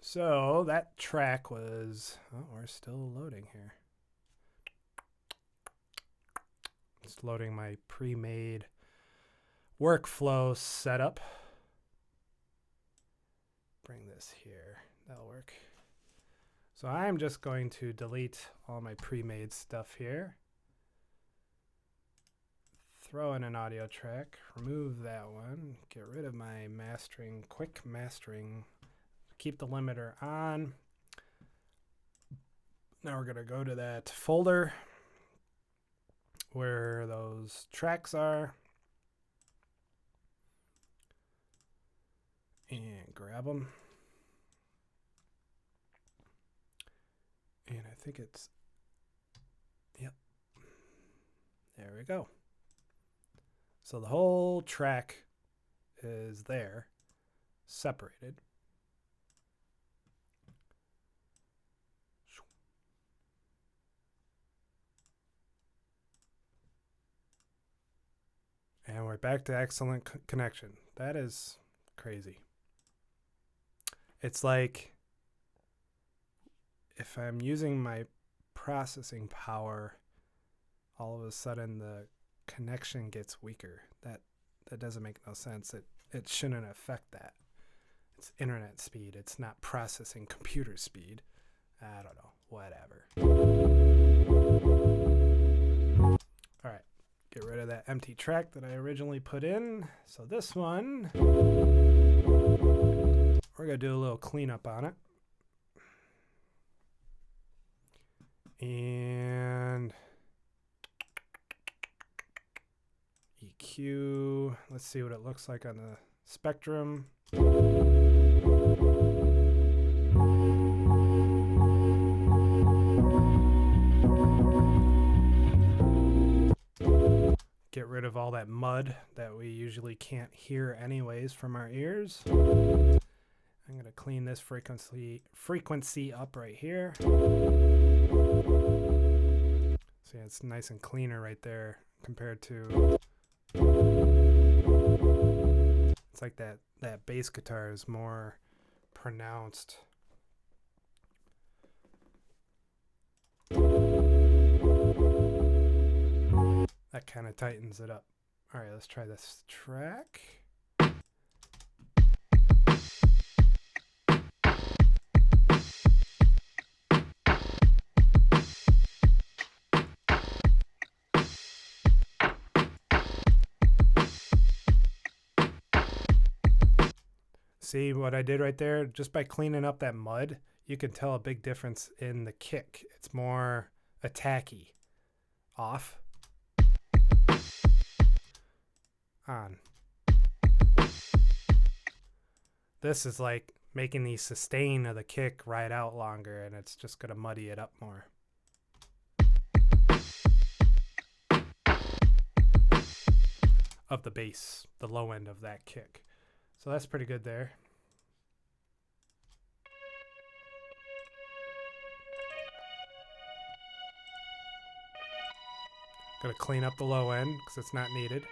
So that track was, we're still loading here. Just loading my pre-made workflow setup. Bring this here. That'll work. So I'm just going to delete all my pre-made stuff here. throw in an audio track, remove that one, get rid of my mastering, quick mastering, keep the limiter on. Now we're going to go to that folder where those tracks are and grab them. And I think it's, yep, there we go. So the whole track is there, separated. And we're back to excellent connection. That is crazy. It's like if I'm using my processing power, all of a sudden the connection gets weaker. That doesn't make no sense. It shouldn't affect that. It's internet speed. It's not processing computer speed. I don't know. Whatever. All right. Get rid of that empty track that I originally put in. So this one, we're going to do a little cleanup on it. And EQ, let's see what it looks like on the spectrum. Get rid of all that mud that we usually can't hear anyways from our ears. I'm going to clean this frequency up right here. See, it's nice and cleaner right there compared to, it's like that bass guitar is more pronounced. That kind of tightens it up. All right, let's try this track. See what I did right there? Just by cleaning up that mud, you can tell a big difference in the kick. It's more attacky. Off. On. This is like making the sustain of the kick ride out longer, and it's just going to muddy it up more. Of the bass, the low end of that kick. So that's pretty good there. Gotta clean up the low end because it's not needed.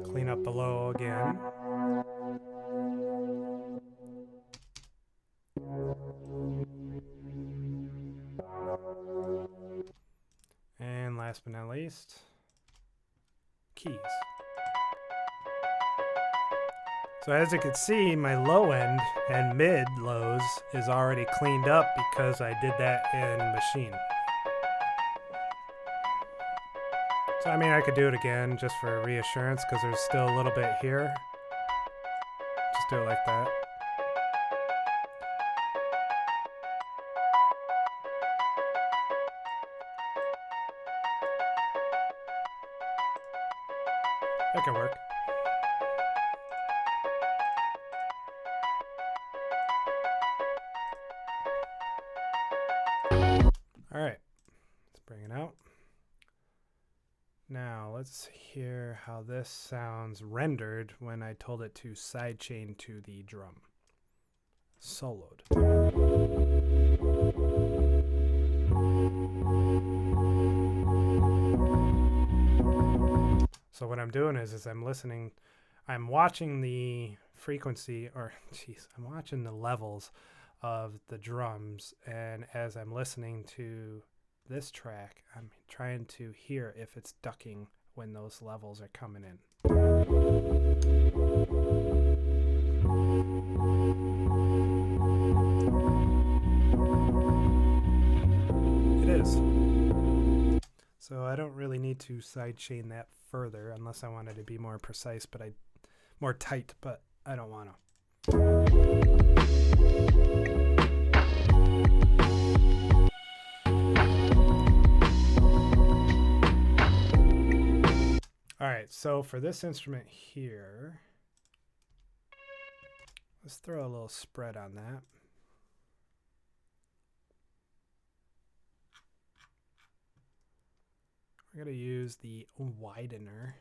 Clean up the low again. And last but not least, keys. So as you can see, my low end and mid lows is already cleaned up because I did that in Maschine. So I mean, I could do it again just for reassurance because there's still a little bit here. Just do it like that. That can work. All right, let's bring it out. Now let's hear how this sounds rendered when I told it to sidechain to the drum. Soloed. So what I'm doing is I'm listening, I'm watching the frequency, or geez, I'm watching the levels of the drums, and as I'm listening to this track, I'm trying to hear if it's ducking when those levels are coming in. It is. So I don't really need to sidechain that further unless I wanted to be more precise, but more tight, but I don't want to. All right, so for this instrument here, let's throw a little spread on that. We're going to use the widener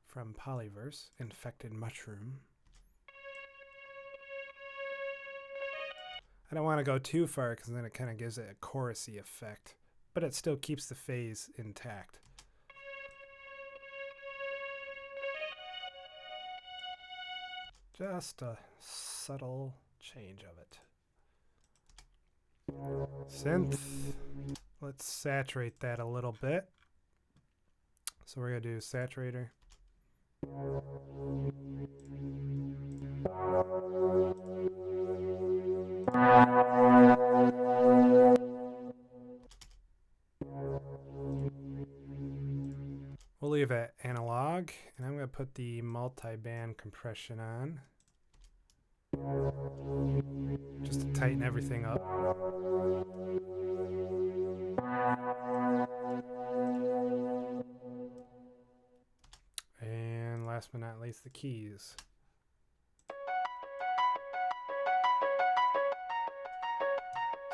from Polyverse, Infected Mushroom. I don't want to go too far because then it kind of gives it a chorusy effect, but it still keeps the phase intact. Just a subtle change of it. Synth. Let's saturate that a little bit. So we're going to do saturator. We'll leave it analog, and I'm going to put the multi-band compression on just to tighten everything up. And last but not least, the keys.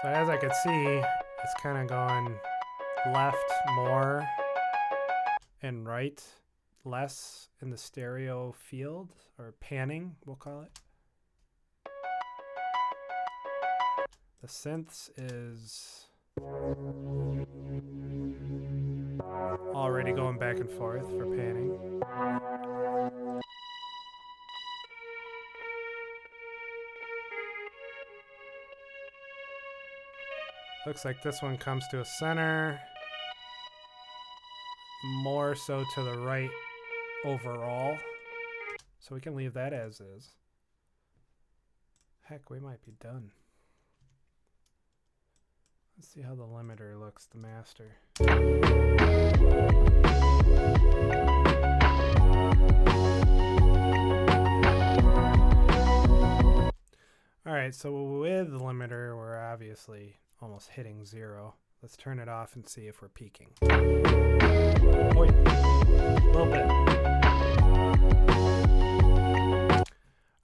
So as I can see, it's kind of going left more and right less in the stereo field, or panning, we'll call it. The synths is already going back and forth for panning. Looks like this one comes to a center, more so to the right overall. So we can leave that as is. Heck, we might be done. Let's see how the limiter looks, the master. All right, so with the limiter, we're obviously almost hitting 0. Let's turn it off and see if we're peaking. Oh yeah, a little bit.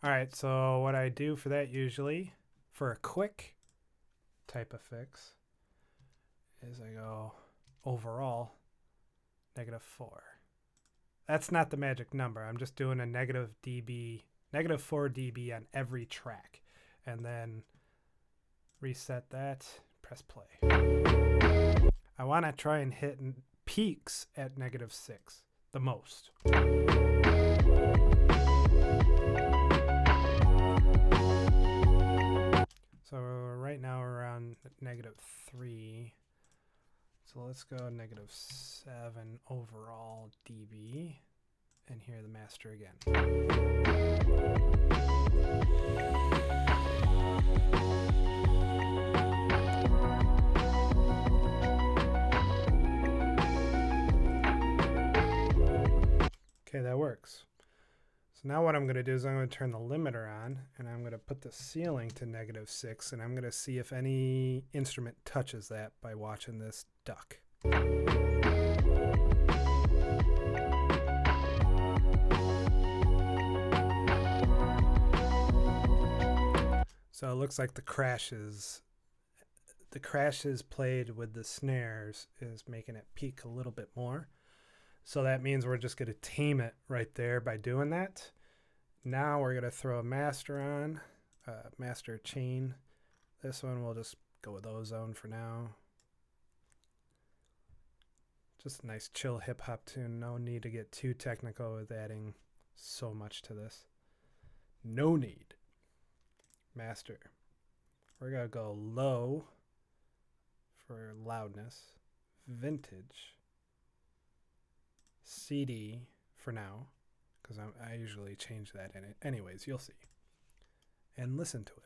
All right, so what I do for that usually, for a quick type of fix, is I go overall -4. That's not the magic number. I'm just doing a -4 dB on every track, and then reset that, press play. I want to try and hit peaks at -6 the most. So right now we're around -3. So let's go -7 overall dB and hear the master again. Okay, that works. So now what I'm going to do is I'm going to turn the limiter on, and I'm going to put the ceiling to -6, and I'm going to see if any instrument touches that by watching this duck. So it looks like the crashes played with the snares is making it peak a little bit more. So that means we're just going to tame it right there by doing that. Now we're going to throw a master on, master chain. This one we'll just go with ozone for now. Just a nice chill hip hop tune. No need to get too technical with adding so much to this. No need. Master. We're going to go low for loudness. Vintage. CD for now, because I usually change that in it. Anyways, you'll see. And listen to it.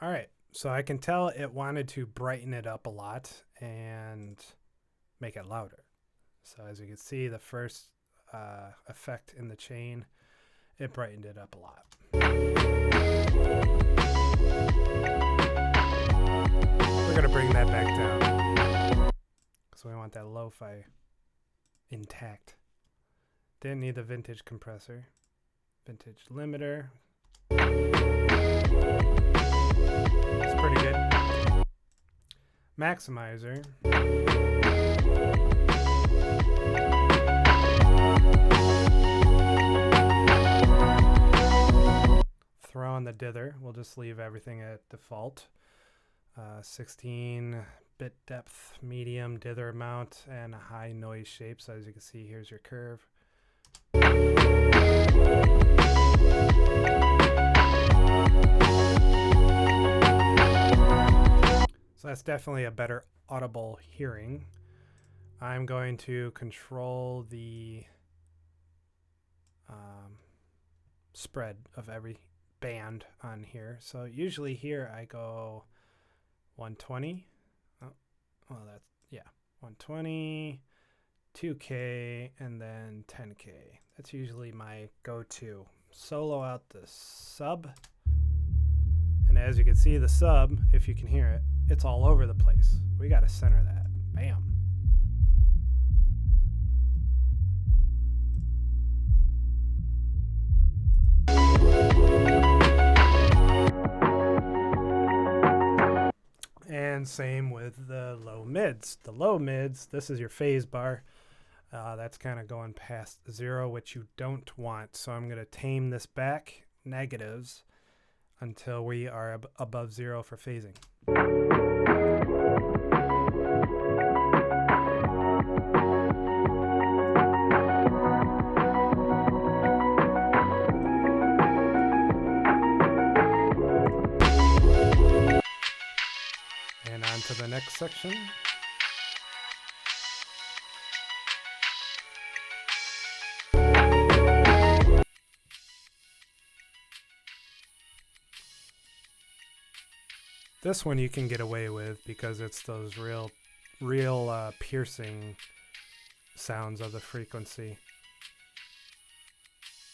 All right, so I can tell it wanted to brighten it up a lot and make it louder. So as you can see, the first effect in the chain, it brightened it up a lot. We're gonna bring that back down because we want that lo-fi intact. Didn't need the vintage compressor. Vintage limiter. It's pretty good. Maximizer. Throw on the dither. We'll just leave everything at default. 16-bit depth, medium dither amount, and a high noise shape. So as you can see, here's your curve. So that's definitely a better audible hearing. I'm going to control the spread of every band on here. So usually here I go 120. Oh, well, that's, yeah, 120, 2K, and then 10K. That's usually my go-to. Solo out the sub. And as you can see, the sub, if you can hear it, it's all over the place. We got to center that. Bam. And same with the low mids. The low mids, this is your phase bar. That's kind of going past 0, which you don't want. So I'm going to tame this back, negatives, until we are above 0 for phasing. And on to the next section. This one you can get away with because it's those real piercing sounds of the frequency.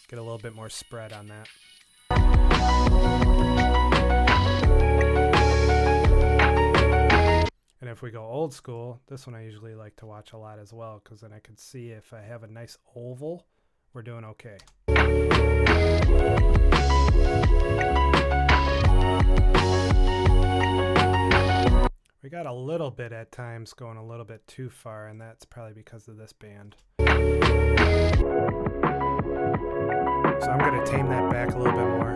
Get a little bit more spread on that. And if we go old school, this one I usually like to watch a lot as well, because then I can see if I have a nice oval, we're doing okay. We got a little bit at times going a little bit too far, and that's probably because of this band. So I'm going to tame that back a little bit more.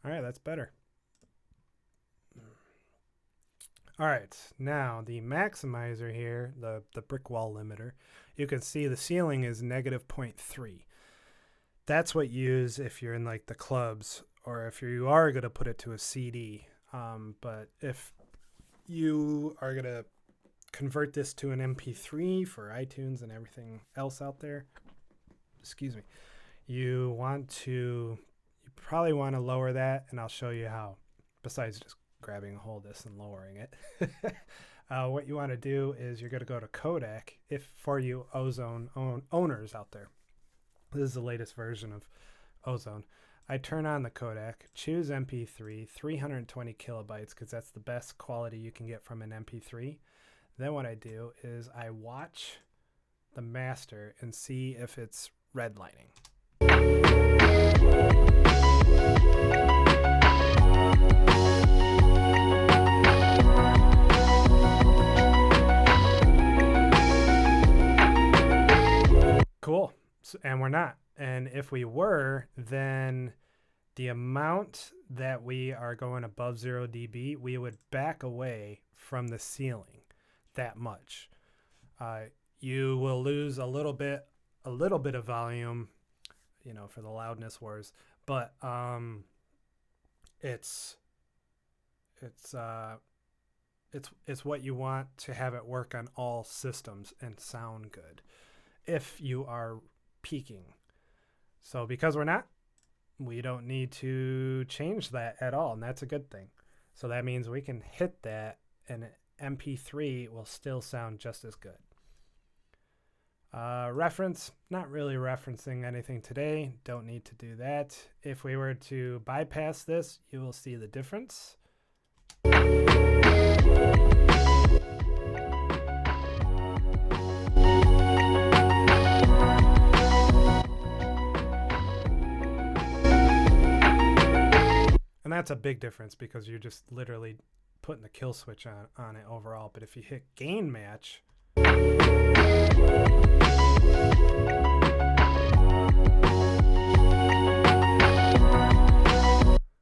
All right, that's better. All right, now the maximizer here, the brick wall limiter, you can see the ceiling is -0.3. That's what you use if you're in like the clubs, or if you are going to put it to a CD. But if you are going to convert this to an MP3 for iTunes and everything else out there, excuse me, you probably want to lower that, and I'll show you how, besides just grabbing a hold of this and lowering it. What you want to do is you're going to go to codec, if for you Ozone owners out there. This is the latest version of Ozone. I turn on the codec, choose MP3, 320 kilobytes, because that's the best quality you can get from an MP3. Then what I do is I watch the master and see if it's redlining. Cool. And we're not. And if we were, then the amount that we are going above 0 dB, we would back away from the ceiling that much. You will lose a little bit of volume, you know, for the loudness wars, but it's what you want to have it work on all systems and sound good if you are peaking. So because we're not, we don't need to change that at all, and that's a good thing. So that means we can hit that and MP3 will still sound just as good. Reference, not really referencing anything today, don't need to do that. If we were to bypass this, you will see the difference. And that's a big difference because you're just literally putting the kill switch on it overall. But if you hit gain match,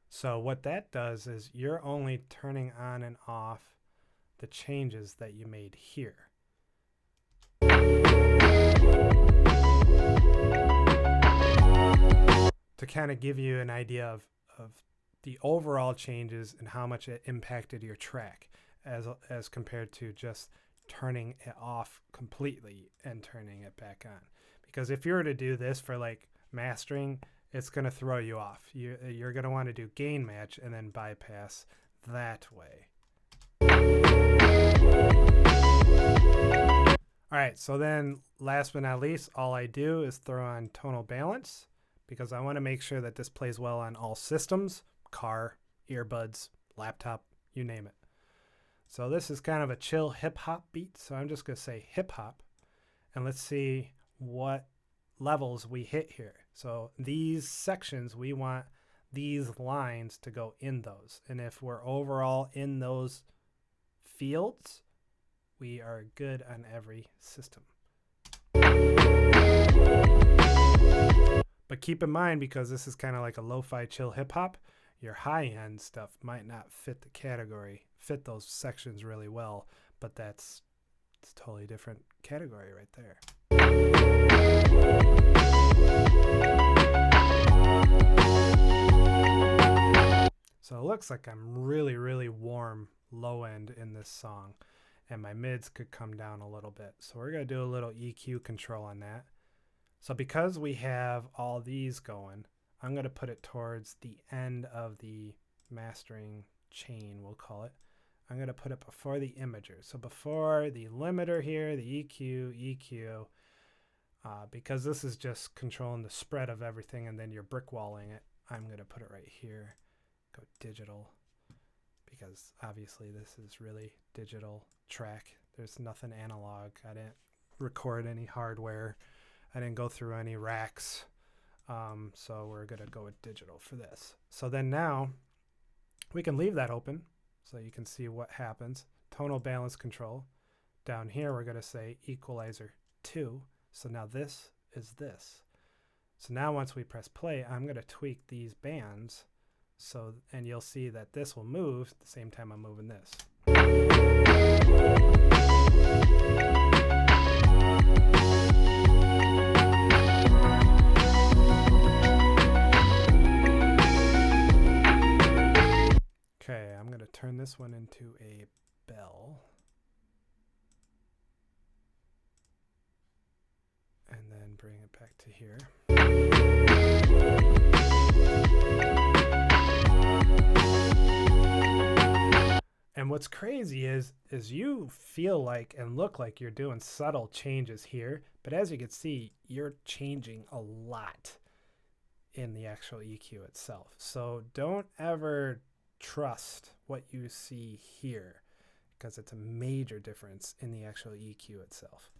so what that does is you're only turning on and off the changes that you made here. To kind of give you an idea of the overall changes and how much it impacted your track as compared to just turning it off completely and turning it back on. Because if you were to do this for like mastering, it's going to throw you off. You're going to want to do gain match and then bypass that way. All right, so then last but not least, all I do is throw on tonal balance because I want to make sure that this plays well on all systems, car, earbuds, laptop, you name it. So this is kind of a chill hip hop beat. So I'm just going to say hip hop and let's see what levels we hit here. So these sections, we want these lines to go in those. And if we're overall in those fields, we are good on every system. But keep in mind, because this is kind of like a lo-fi chill hip hop, your high-end stuff might not fit the category, fit those sections really well, but it's a totally different category right there. So it looks like I'm really, really warm low end in this song, and my mids could come down a little bit. So we're going to do a little EQ control on that. So because we have all these going, I'm going to put it towards the end of the mastering chain, we'll call it. I'm going to put it before the imager. So before the limiter here, the EQ, because this is just controlling the spread of everything and then you're brick walling it, I'm going to put it right here. Go digital, because obviously this is really digital track. There's nothing analog. I didn't record any hardware. I didn't go through any racks. So we're going to go with digital for this. So then now we can leave that open so you can see what happens. Tonal balance control. Down here we're going to say equalizer 2. So now this is this. So now once we press play, I'm going to tweak these bands. So, and you'll see that this will move at the same time I'm moving this. Okay, I'm going to turn this one into a bell. And then bring it back to here. And And what's crazy is you feel like and look like you're doing subtle changes here, but as you can see, you're changing a lot in the actual EQ itself. So don't ever trust what you see here, because it's a major difference in the actual EQ itself.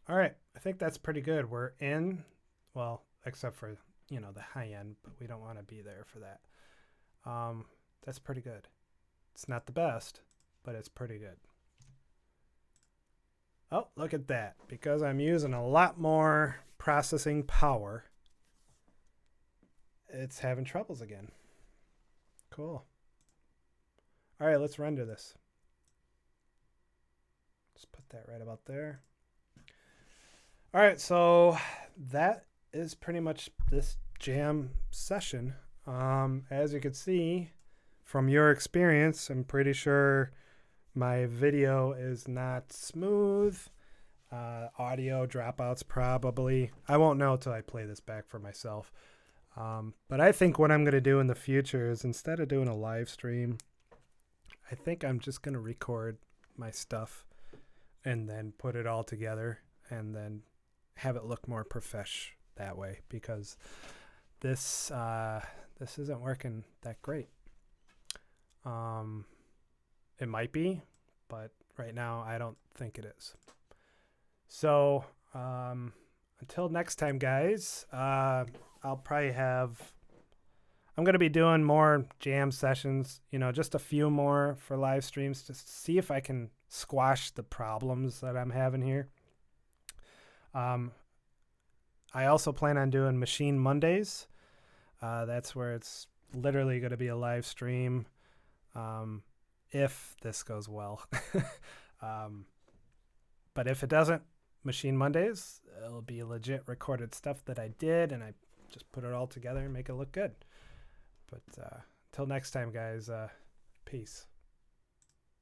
All right, I think that's pretty good. We're in, well, except for, you know, the high end, but we don't want to be there for that. That's pretty good. It's not the best, but it's pretty good. Oh, look at that. Because I'm using a lot more processing power, it's having troubles again. Cool. All right, let's render this. Just put that right about there. All right, so that is pretty much this jam session. As you can see from your experience, I'm pretty sure my video is not smooth. Audio dropouts probably. I won't know until I play this back for myself. But I think what I'm going to do in the future is, instead of doing a live stream, I think I'm just going to record my stuff and then put it all together and then have it look more profesh that way, because this isn't working that great. It might be, but right now I don't think it is. So until next time, guys, I'll probably I'm going to be doing more jam sessions, you know, just a few more for live streams to see if I can squash the problems that I'm having here. I also plan on doing Maschine Mondays. That's where it's literally going to be a live stream, if this goes well. But if it doesn't, Maschine Mondays, it'll be legit recorded stuff that I did, and I just put it all together and make it look good. But till next time, guys, peace.